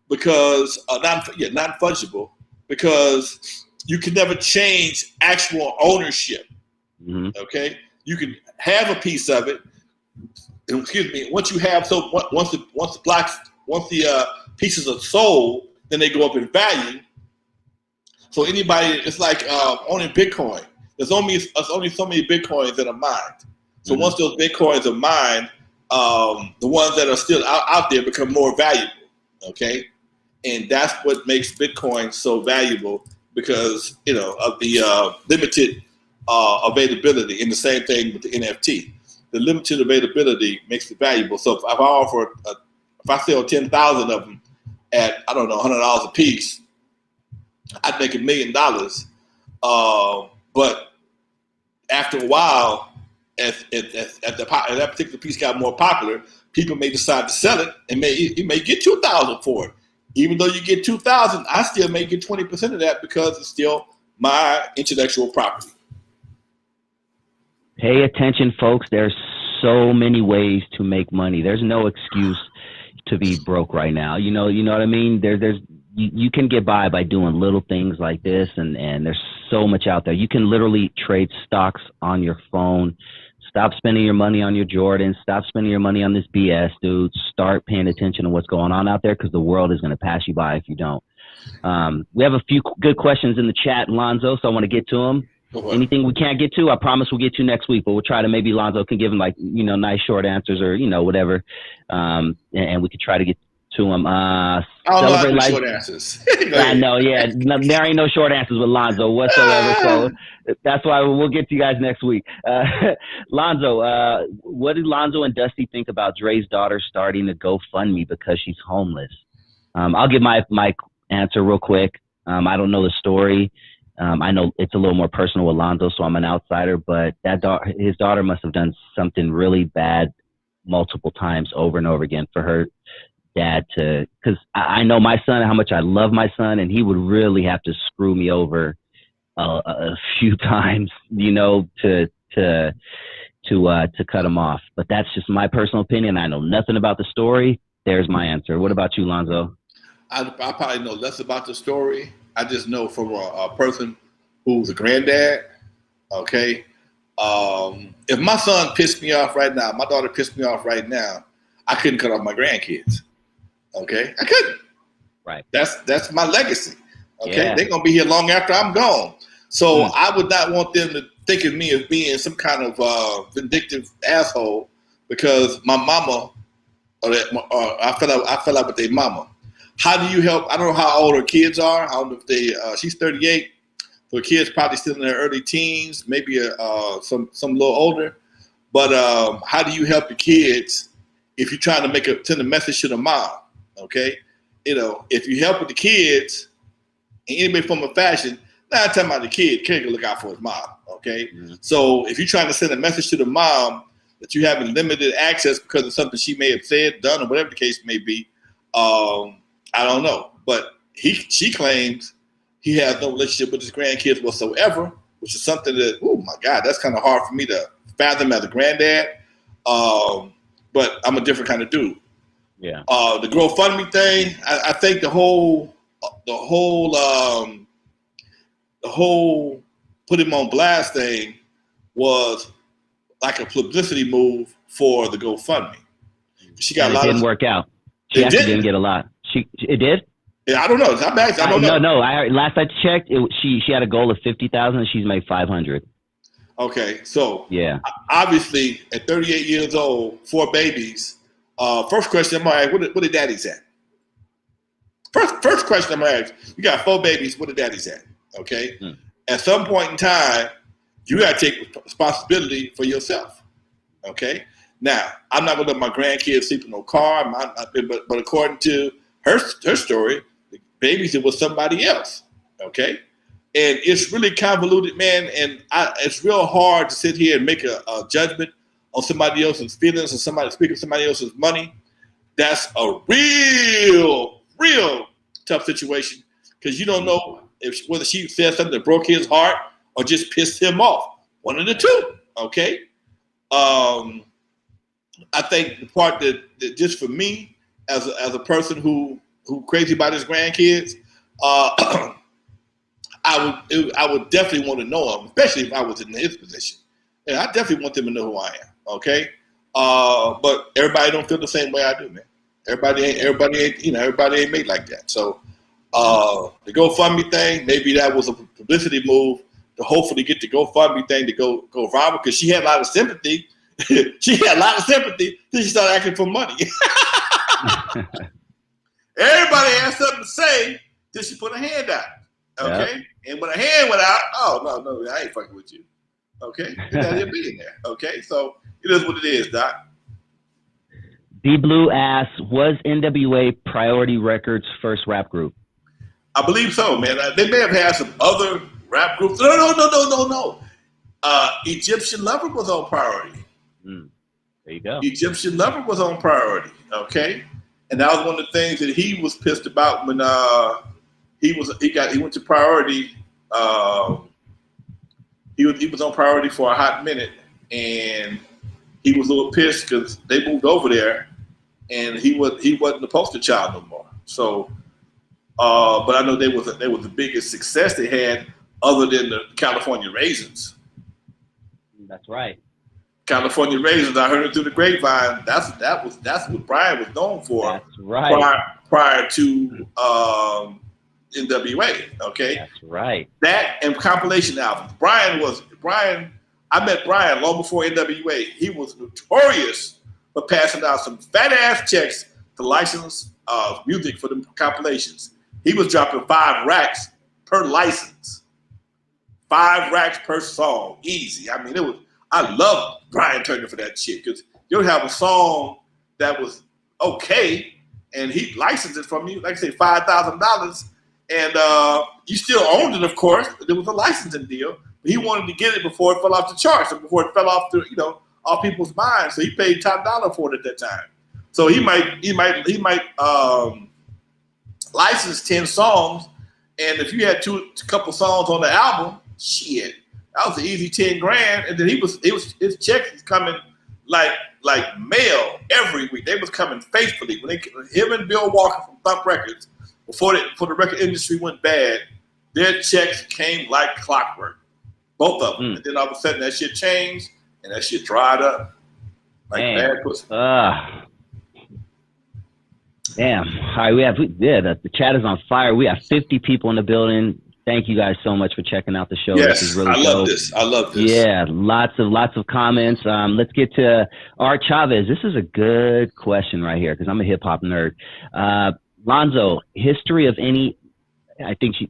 because non-fungible because you can never change actual ownership. Okay, you can have a piece of it. Excuse me. Once you have once the pieces are sold, then they go up in value. So anybody, it's like owning Bitcoin. There's only so many Bitcoins that are mined. So once those Bitcoins are mined, the ones that are still out there become more valuable. Okay, and that's what makes Bitcoin so valuable, because of the limited availability. And the same thing with the NFT. The limited availability makes it valuable. So if I sell 10,000 of them at $100 a piece, I'd make $1 million. But after a while, as that particular piece got more popular, people may decide to sell it, and you may get 2,000 for it. Even though you get 2,000, I still may get 20% of that because it's still my intellectual property. Pay attention, folks. There's so many ways to make money. There's no excuse to be broke right now. You know what I mean? You can get by doing little things like this, and there's so much out there. You can literally trade stocks on your phone. Stop spending your money on your Jordans. Stop spending your money on this BS, dude. Start paying attention to what's going on out there, because the world is going to pass you by if you don't. We have a few good questions in the chat, Lonzo, so I want to get to them. Anything we can't get to, I promise we'll get to next week, but we'll try to, maybe Lonzo can give them nice short answers or, whatever. And we could try to get to them. Celebrate life. Short answers. I know, yeah. There ain't no short answers with Lonzo whatsoever. So that's why we'll get to you guys next week. Lonzo, what did Lonzo and Dusty think about Dre's daughter starting to GoFundMe because she's homeless? I'll give my answer real quick. I don't know the story. I know it's a little more personal with Lonzo, so I'm an outsider, but his daughter must have done something really bad multiple times over and over again for her dad to, because I know my son, how much I love my son, and he would really have to screw me over a few times, to cut him off. But that's just my personal opinion. I know nothing about the story. There's my answer. What about you, Lonzo? I probably know less about the story. I just know from a person who's a granddad, okay? If my son pissed me off right now, my daughter pissed me off right now, I couldn't cut off my grandkids, okay? I couldn't. Right. That's my legacy, okay? Yeah. They're going to be here long after I'm gone. So I would not want them to think of me as being some kind of vindictive asshole because my mama, I fell out with their mama. How do you help? I don't know how old her kids are. I don't know if she's 38. So her kids probably still in their early teens, maybe some little older. But how do you help your kids if you're trying to send a message to the mom? Okay, if you help with the kids, and anybody from a fashion, not talking about the kid can look out for his mom. Okay, so if you're trying to send a message to the mom that you have limited access because of something she may have said, done, or whatever the case may be. I don't know, but she claims he has no relationship with his grandkids whatsoever, which is something that, oh my God, that's kind of hard for me to fathom as a granddad. But I'm a different kind of dude. Yeah. The GoFundMe thing, I think the whole put him on blast thing was like a publicity move for the GoFundMe. She got and a lot. It didn't work out. She It actually didn't? didn't get a lot. It did. Yeah, I don't know. I don't know. No. Last I checked, she had a goal of 50,000. And she's made 500. Okay, so Yeah. obviously at 38 years old, 4 babies. First question I'm gonna ask: what are daddies at? First question I'm gonna ask: you got 4 babies. What are daddies at? Okay. At some point in time, you got to take responsibility for yourself. Okay. Now, I'm not gonna let my grandkids sleep in no car. But according to her story, the babies it was somebody else. Okay. And it's really convoluted, man. And it's real hard to sit here and make a judgment on somebody else's feelings or speaking somebody else's money. That's a real tough situation because you don't know whether she said something that broke his heart or just pissed him off. One of the two. Okay. I think the part that just for me as a person who crazy about his grandkids, I would definitely want to know him, especially if I was in his position. Yeah, I definitely want them to know who I am. Okay, but everybody don't feel the same way I do, man. Everybody ain't made like that. So the GoFundMe thing, maybe that was a publicity move to hopefully get the GoFundMe thing to go viral because she had a lot of sympathy. She had a lot of sympathy. Then she started asking for money. Everybody had something to say. Then she put her hand out. Okay, yep. And when her hand went out, oh no, I ain't fucking with you. Okay, that didn't be in there. Okay, so it is what it is, Doc. D Blue asks, was N.W.A. Priority Records' first rap group? I believe so, man. They may have had some other rap groups. No. Egyptian Lover was on Priority. There you go. Egyptian Lover was on Priority. Okay, and that was one of the things that he was pissed about when he went to Priority. He was on Priority for a hot minute, and he was a little pissed because they moved over there, and he wasn't the poster child no more. So, but I know they was the biggest success they had, other than the California Raisins. That's right. California Raisins. I heard it through the grapevine. That's what Brian was known for. That's right. Prior to N.W.A. Okay. That's right. That and compilation albums. I met Brian long before N.W.A. He was notorious for passing out some fat ass checks to license music for the compilations. He was dropping 5 racks per license. 5 racks per song. Easy. I mean, I love Brian Turner for that shit because you'll have a song that was okay and he licensed it from you, like I say, $5,000, and you still owned it, of course. There was a licensing deal, but he wanted to get it before it fell off the charts and before it fell off off people's minds. So he paid top dollar for it at that time. So he might license 10 songs, and if you had a couple songs on the album, shit, that was an easy 10 grand. And then his checks was coming like mail every week. They was coming faithfully. Him and Bill Walker from Thump Records, before the record industry went bad, their checks came like clockwork. Both of them. And then all of a sudden that shit changed and that shit dried up. Like bad pussy. Damn. All right, the chat is on fire. We have 50 people in the building. Thank you guys so much for checking out the show. Yes, this is really I love this. Yeah, lots of comments. Let's get to Art Chavez. This is a good question right here because I'm a hip hop nerd. Lonzo, history of any? I think he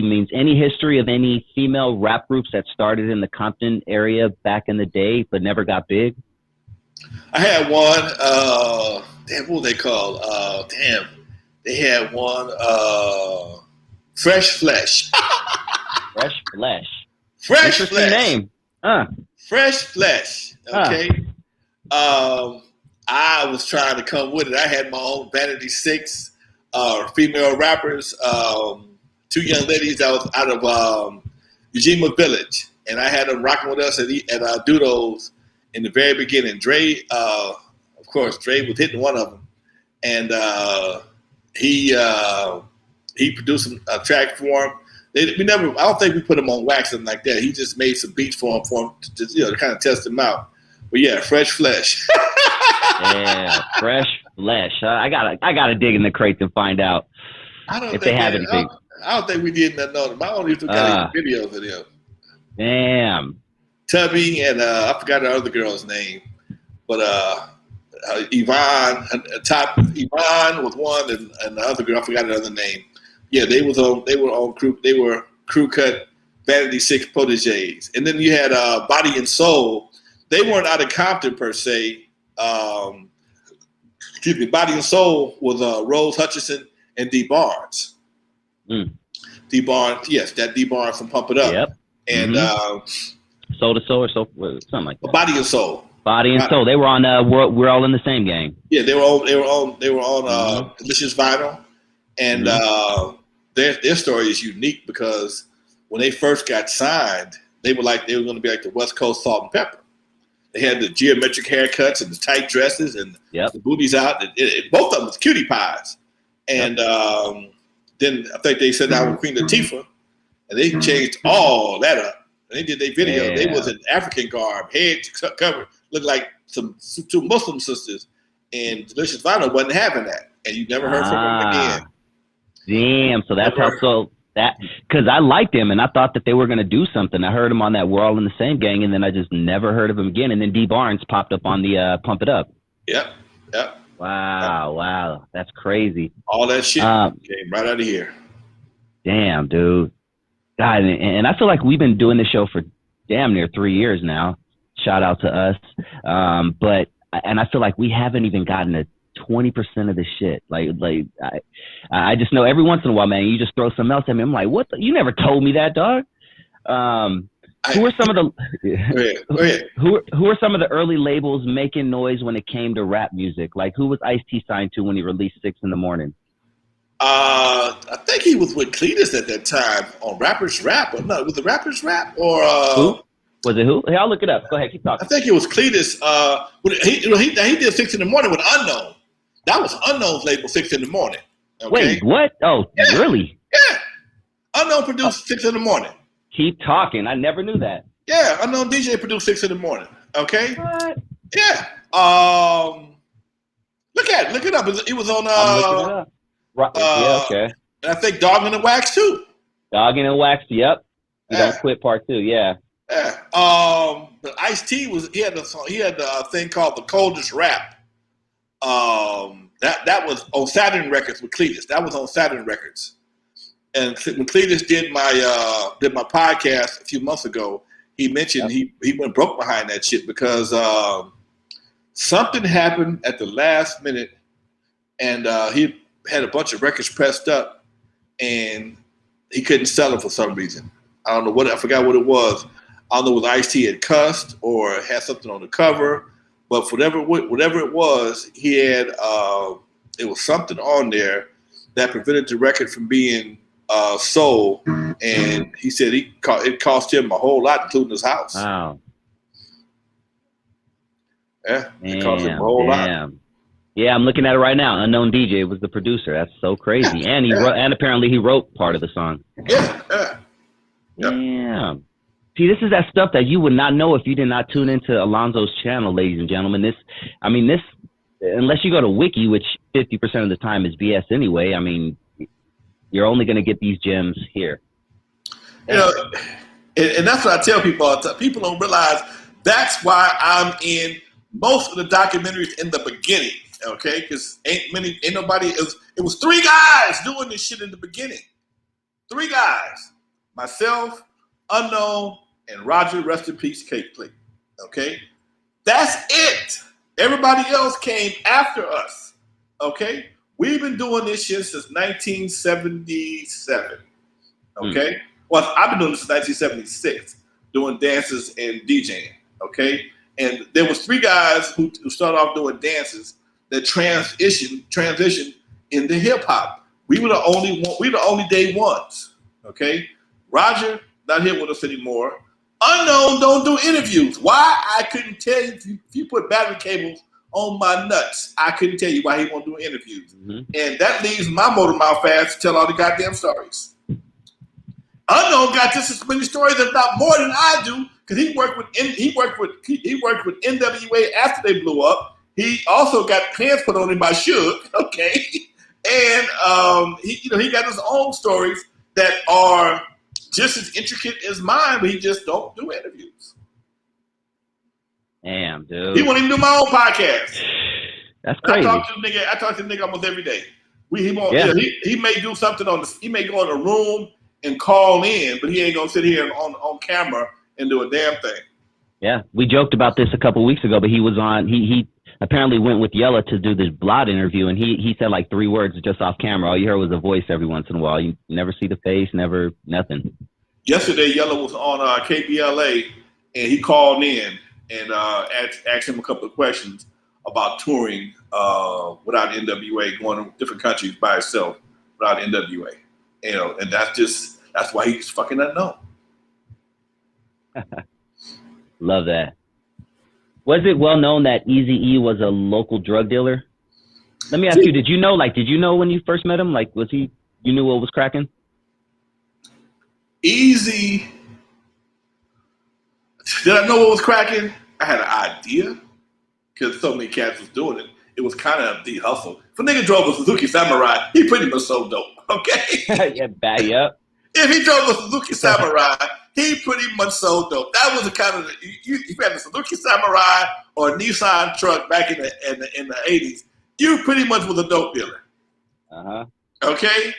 means any history of any female rap groups that started in the Compton area back in the day but never got big. I had one. What were they called? They had one. Fresh Flesh. Fresh Flesh. Fresh Flesh. Name. Fresh Flesh. Okay. I was trying to come with it. I had my own Vanity Six female rappers, two young ladies that was out of Ujima Village, and I had them rocking with us at Dudo's in the very beginning. Dre, of course, Dre was hitting one of them, and he produced a track for him. I don't think we put him on wax or like that. He just made some beats for him to kind of test him out. But yeah, Fresh Flesh. Yeah, Fresh Flesh. I gotta dig in the crates and find out if they have anything. I don't think we did nothing on him. I don't even got any videos of him. Damn. Tubby and I forgot the other girl's name, but Yvonne was one, and the other girl I forgot the other name. Yeah, they were on crew. They were crew cut Vanity Six proteges, and then you had Body and Soul. They weren't out of Compton per se. Excuse me. Body and Soul was Rose Hutchinson and D Barnes. D Barnes, yes, that D Barnes from Pump It Up. Yep. And Soul to Soul or something like that. Body and Soul. Body and Soul. They were on. We're all in the same gang. Yeah, they were on Delicious Vinyl, and their story is unique because when they first got signed, they were going to be like the West Coast Salt and Pepper. They had the geometric haircuts and the tight dresses and the booties out. Both of them was cutie pies. And then I think they sat down with Queen Latifah, and they changed all that up. And they did their video. Yeah. They was in African garb, head covered, looked like two Muslim sisters. And Delicious Vinyl wasn't having that. And you never heard from them again. Damn. So that's because I liked him and I thought that they were going to do something. I heard him on that We're All in the Same Gang, and then I just never heard of him again. And then D Barnes popped up on the Pump It Up. Yep. Wow. That's crazy. All that shit came right out of here. Damn, dude. God, and I feel like we've been doing this show for damn near 3 years now. Shout out to us. But I feel like we haven't even gotten to 20% of the shit. I just know every once in a while, man, you just throw something else at me. I'm like, what? You never told me that, dog. Who are some of the who are some of the early labels making noise when it came to rap music? Like, who was Ice-T signed to when he released 6 in the Morning? I think he was with Cletus at that time on Rappers Rap. Or no, was the Rappers Rap or who? Was it who? Hey, I'll look it up. Go ahead, keep talking. I think it was Cletus. He did 6 in the Morning with Unknown. That was Unknown's label, 6 in the Morning. Okay? Wait, what? Oh, yeah. Really? Yeah. Unknown produced 6 in the Morning. Keep talking. I never knew that. Yeah, Unknown DJ produced 6 in the Morning. Okay. What? Yeah. Look it up. It was on. Yeah, okay. And I think Dog in the Wax too. Dog in the Wax. Yep. You Don't Quit Part 2. Yeah. Yeah. But Ice-T he had a thing called The Coldest Rap. That was on Saturn Records with Cletus. That was on Saturn Records. And when Cletus did my podcast a few months ago, he mentioned he went broke behind that shit because something happened at the last minute, and he had a bunch of records pressed up, and he couldn't sell them for some reason. I don't know what. I forgot what it was. I don't know whether Ice-T had cussed or had something on the cover, but for whatever it was, he had it was something on there that prevented the record from being sold, and he said it cost him a whole lot, including his house. Wow. Yeah, it cost him a whole lot. Yeah, I'm looking at it right now. Unknown DJ was the producer. That's so crazy, and and apparently he wrote part of the song. Yeah. Damn. See, this is that stuff that you would not know if you did not tune into Alonzo's channel, ladies and gentlemen. This, unless you go to Wiki, which 50% of the time is BS anyway. I mean, you're only going to get these gems here. You know, and that's what I tell people all the time. People don't realize that's why I'm in most of the documentaries in the beginning, okay? Because ain't nobody. It was 3 guys doing this shit in the beginning. 3 guys, myself, Unknown, and Roger, rest in peace, Cake Plate. Okay, that's it. Everybody else came after us. Okay, we've been doing this shit since 1977. Okay, well, I've been doing this since 1976, doing dances and DJing. Okay, And there was 3 guys who started off doing dances that transitioned into hip hop. We were the only day ones. Okay, Roger not here with us anymore. Unknown don't do interviews. Why? I couldn't tell you. If you put battery cables on my nuts, I couldn't tell you why he won't do interviews. Mm-hmm. And that leaves my motor mouth fast to tell all the goddamn stories. Unknown got just as many stories, if not more, than I do, because he worked with N.W.A. after they blew up. He also got pants put on him by Suge, okay, and he got his own stories that are just as intricate as mine, but he just don't do interviews. Damn, dude. He won't even do my own podcast. That's crazy. I talk to the nigga almost every day. He may do something he may go in a room and call in, but he ain't gonna sit here on camera and do a damn thing. Yeah, we joked about this a couple weeks ago, but he was on. He apparently went with Yella to do this blot interview, and he said like 3 words just off camera. All you heard was a voice every once in a while. You never see the face, never nothing. Yesterday, Yella was on KBLA, and he called in and asked him a couple of questions about touring without N.W.A, going to different countries by himself without N.W.A. And that's why he's fucking unknown. Love that. Was it well known that Eazy was a local drug dealer? Let me ask you, did you know when you first met him? Like, you knew what was cracking? Eazy, did I know what was cracking? I had an idea because so many cats was doing it. It was kind of the hustle. If a nigga drove a Suzuki Samurai, he pretty much so dope, okay? Yeah, bad, yep. If he drove a Suzuki Samurai, he pretty much so dope. That was the kind of you had a Suzuki Samurai or a Nissan truck back in the 80s. You pretty much was a dope dealer. Okay,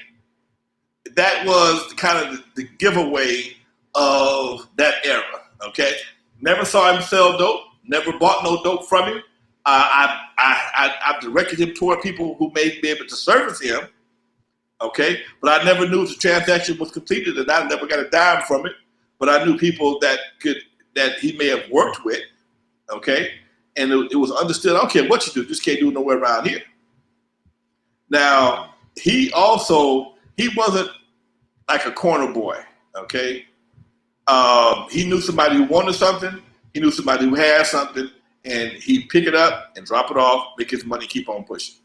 that was kind of the giveaway of that era. Okay, never saw him sell dope. Never bought no dope from him. I directed him toward people who may be able to service him. Okay, but I never knew the transaction was completed, and I never got a dime from it. But I knew people that he may have worked with. Okay, and it was understood. I don't care what you do, just can't do it nowhere around here. Now he wasn't like a corner boy. Okay, he knew somebody who wanted something. He knew somebody who had something, and he'd pick it up and drop it off, make his money keep on pushing.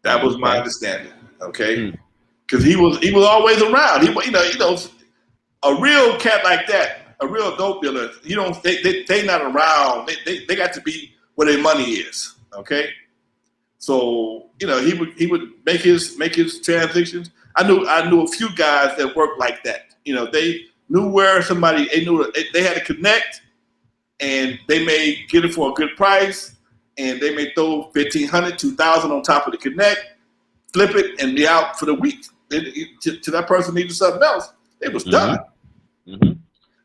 That was my understanding, okay? Because he was always around. A real cat like that, a real dope dealer, they not around. They got to be where their money is, okay? So he would make his transitions. I knew a few guys that worked like that. They knew where they had to connect, and they may get it for a good price. And they may throw $1,500, $2,000 on top of the connect, flip it, and be out for the week. To that person needed something else. It was done. Mm-hmm.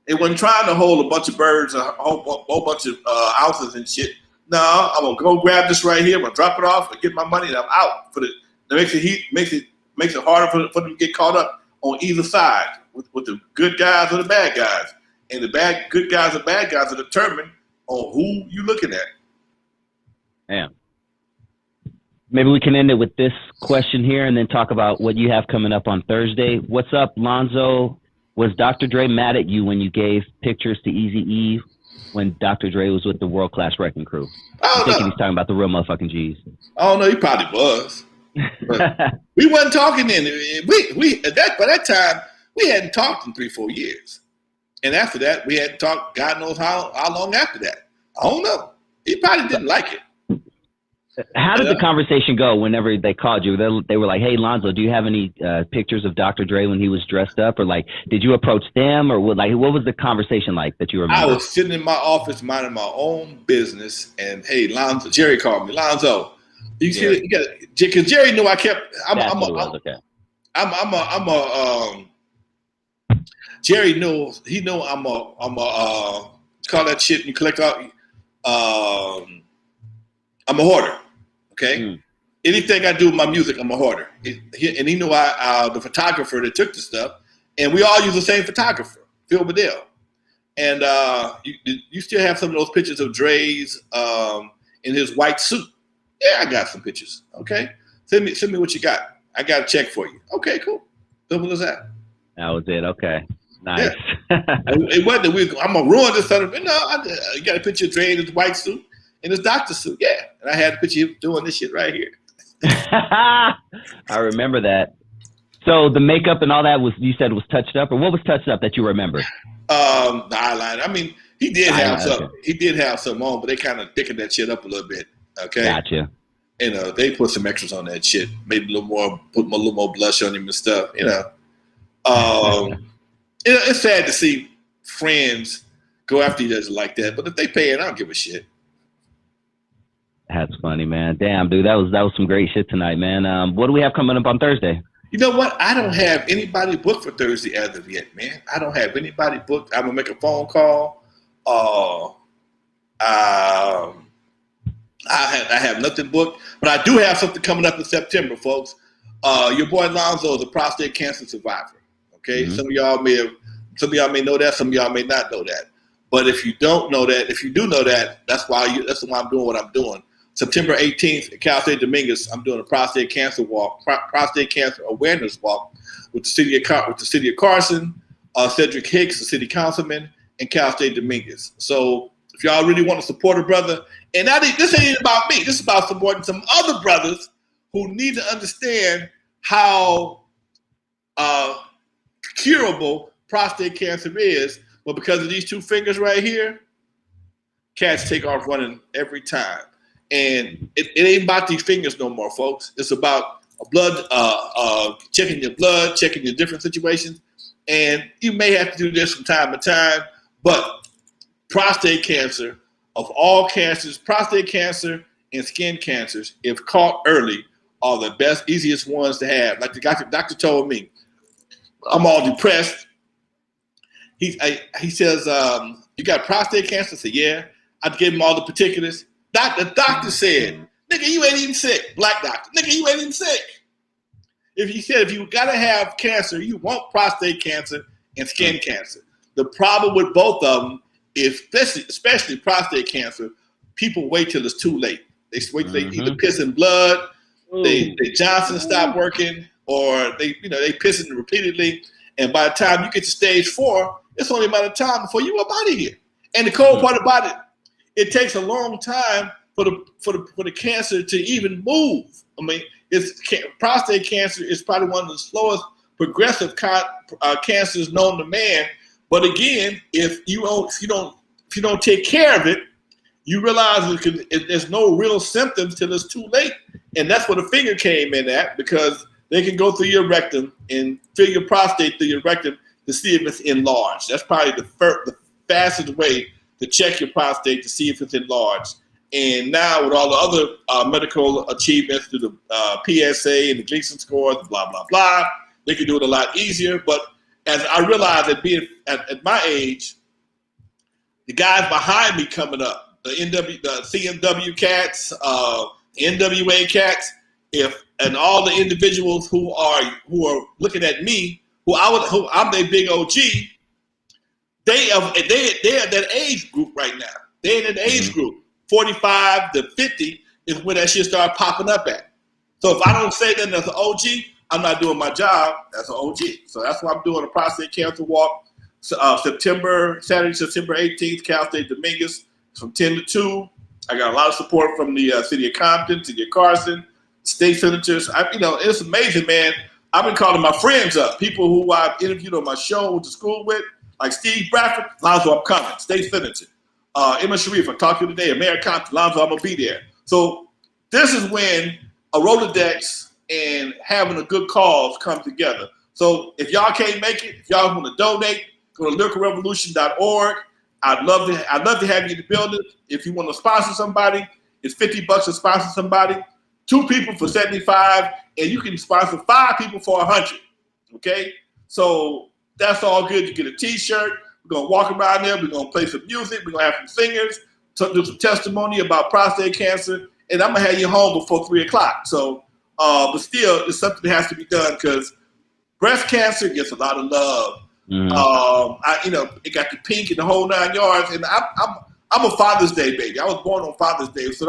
It wasn't trying to hold a bunch of birds, a whole bunch of ounces and shit. No, I'm gonna go grab this right here. I'm gonna drop it off and get my money, and I'm out. That makes it harder for them to get caught up on either side with the good guys or the bad guys. And the good guys and bad guys are determined on who you looking at. Damn. Maybe we can end it with this question here and then talk about what you have coming up on Thursday. What's up, Lonzo? Was Dr. Dre mad at you when you gave pictures to Eazy when Dr. Dre was with the World Class Wrecking Crew? I'm thinking he's talking about the real motherfucking G's. I don't know. He probably was. But we wasn't talking then. By that time, we hadn't talked in 3-4 years. And after that, we hadn't talked God knows how long after that. I don't know. He probably didn't like it. How did the conversation go whenever they called you? They were like, hey, Lonzo, do you have any pictures of Dr. Dre when he was dressed up? Or like, did you approach them? Or what was the conversation like that you remember? I was sitting in my office minding my own business. And hey, Lonzo, Jerry called me. Lonzo, because Jerry knew I kept, Jerry knew, he knew call that shit and you collect out, I'm a hoarder, okay? Anything I do with my music, I'm a hoarder. And he knew the photographer that took the stuff, and we all use the same photographer, Phil Bedell. And you still have some of those pictures of Dre's in his white suit. Yeah, I got some pictures. Okay, send me what you got. I got a check for you. Okay, cool. Simple as that. That was it. Okay, nice. Yeah. It wasn't that I'm gonna ruin this. No, you got a picture of Dre in his white suit and his doctor suit. Yeah, and I had a picture of him doing this shit right here. I remember that. So the makeup and all that you said was touched up, or what was touched up that you remember? The eyeliner. I mean, he did have some. Okay. He did have some on, but they kind of thickened that shit up a little bit. Okay. Gotcha. They put some extras on that shit. Maybe a little more, put a little more blush on him and stuff. It's sad to see friends go after each other like that. But if they pay it, I don't give a shit. That's funny, man. Damn, dude, that was some great shit tonight, man. What do we have coming up on Thursday? You know what? I don't have anybody booked for Thursday as of yet, man. I don't have anybody booked. I'm gonna make a phone call. I have nothing booked, but I do have something coming up in September, folks. Your boy Lonzo is a prostate cancer survivor. Okay, Some of y'all may know that, some of y'all may not know that. But if you don't know that, if you do know that, that's why I'm doing what I'm doing. September 18th at Cal State Dominguez, I'm doing a prostate cancer walk, prostate cancer awareness walk with the city of Carson, Cedric Hicks, the city councilman, and Cal State Dominguez. So if y'all really want to support a brother, and this ain't about me, this is about supporting some other brothers who need to understand how curable prostate cancer is. But because of these two fingers right here, cats take off running every time. And it ain't about these fingers no more, folks. It's about checking your blood, checking your different situations. And you may have to do this from time to time, but prostate cancer, of all cancers, prostate cancer and skin cancers, if caught early, are the best, easiest ones to have. Like the doctor told me, I'm all depressed. He says, you got prostate cancer? I said, yeah. I gave him all the particulars. The doctor said, nigga, you ain't even sick. Black doctor, nigga, you ain't even sick. If you gotta have cancer, you want prostate cancer and skin cancer. The problem with both of them is, especially prostate cancer, people wait till it's too late. They wait till they either pissing blood, they Johnson stop working, or they pissing repeatedly. And by the time you get to stage 4, it's only a matter of time before you up out of here. And the cold part about it, it takes a long time for the cancer to even move. I mean, prostate cancer is probably one of the slowest progressive cancers known to man. But again, if you don't take care of it, you realize there's no real symptoms till it's too late. And that's where the finger came in at, because they can go through your rectum and fill your prostate through your rectum to see if it's enlarged. That's probably the fastest way to check your prostate to see if it's enlarged. And now with all the other medical achievements through the PSA and the Gleason scores, blah, blah, blah, they can do it a lot easier. But as I realized that being at my age, the guys behind me coming up, the CNW cats, N.W.A. cats, and all the individuals who are looking at me, I'm their big OG, they're that age group right now. They're in that age group. 45 to 50 is where that shit start popping up at. So if I don't say that as an OG, I'm not doing my job as an OG. So that's why I'm doing a prostate cancer walk. Saturday, September 18th, Cal State Dominguez, from 10 to 2. I got a lot of support from the city of Compton, city of Carson, state senators. It's amazing, man. I've been calling my friends up, people who I've interviewed on my show, went to school with, like Steve Bradford. Lonzo, I'm coming. State senator. Emma Sharif, I talked to you today. Mayor Compton, Lonzo, I'm going to be there. So this is when a Rolodex and having a good cause come together. So if y'all can't make it, if y'all want to donate, go to lyricalrevolution.org. I'd love to have you in the building. If you want to sponsor somebody, it's $50 to sponsor somebody. 2 people for $75, and you can sponsor 5 people for $100. Okay, so that's all good. You get a T-shirt. We're gonna walk around there. We're gonna play some music. We're gonna have some singers, do some testimony about prostate cancer, and I'm gonna have you home before 3:00. So, but still, it's something that has to be done, because breast cancer gets a lot of love, It got the pink and the whole 9 yards. And I'm a Father's Day baby. I was born on Father's Day, so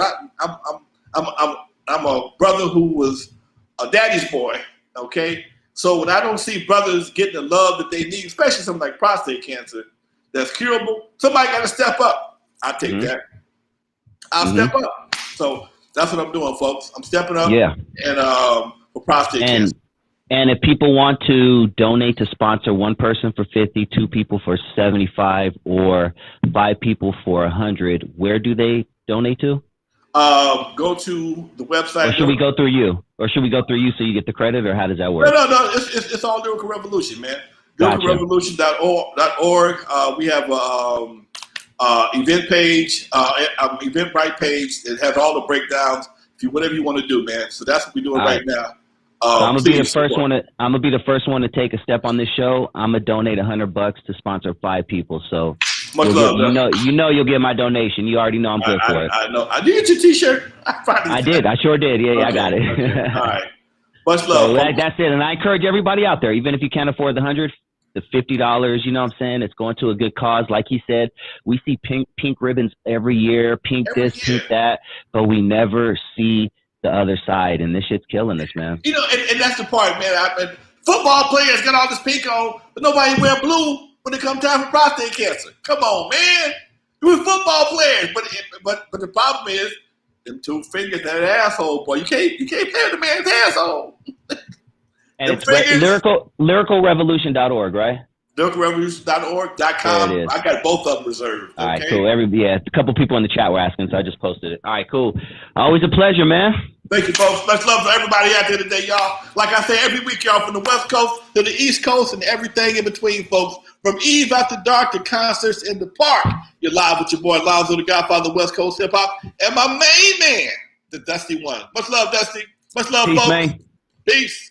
I'm a brother who was a daddy's boy. Okay, so when I don't see brothers getting the love that they need, especially something like prostate cancer that's curable, somebody got to step up. I take that. I'll step up. So that's what I'm doing, folks. I'm stepping up. Yeah. And for prostate cancer. And if people want to donate to sponsor one person for 50, 2 people for 75, or 5 people for 100, where do they donate to? Go to the website. Or should we go through you? Or should we go through you so you get the credit, or how does that work? No. It's all Lyrical Revolution, man. LyricalRevolution.org. We have event page, Eventbrite page. It has all the breakdowns. Whatever you want to do, man. So that's what we're doing right now. So I'm gonna be the first one. I'm gonna be the first one to take a step on this show. I'm gonna donate $100 to sponsor 5 people. So much love, you know you'll get my donation. You already know I'm good for it. I know. I did get your T-shirt. I did. I sure did. Yeah, I got it. Okay. All right. Much love. So that's it. And I encourage everybody out there, even if you can't afford the 100, the $50. You know what I'm saying? It's going to a good cause. Like he said, we see pink ribbons every year, pink that, but we never see the other side, and this shit's killing us, man. And that's the part, man. Football players got all this pink on, but nobody wear blue when it comes time for prostate cancer. Come on, man. We're football players, but the problem is them 2 fingers, that asshole, boy. You can't play with the man's asshole. And it's lyricalrevolution.org, right? LyricalRevolution.org.com. I got both of them reserved. All right, cool. A couple people in the chat were asking, so I just posted it. All right, cool. Always a pleasure, man. Thank you, folks. Much love to everybody out there today, y'all. Like I say every week, y'all, from the West Coast to the East Coast and everything in between, folks. From Eve After Dark to concerts in the park. You're live with your boy Lonzo, the Godfather of West Coast hip hop, and my main man, the Dusty One. Much love, Dusty. Much love, Peace, folks. Man. Peace.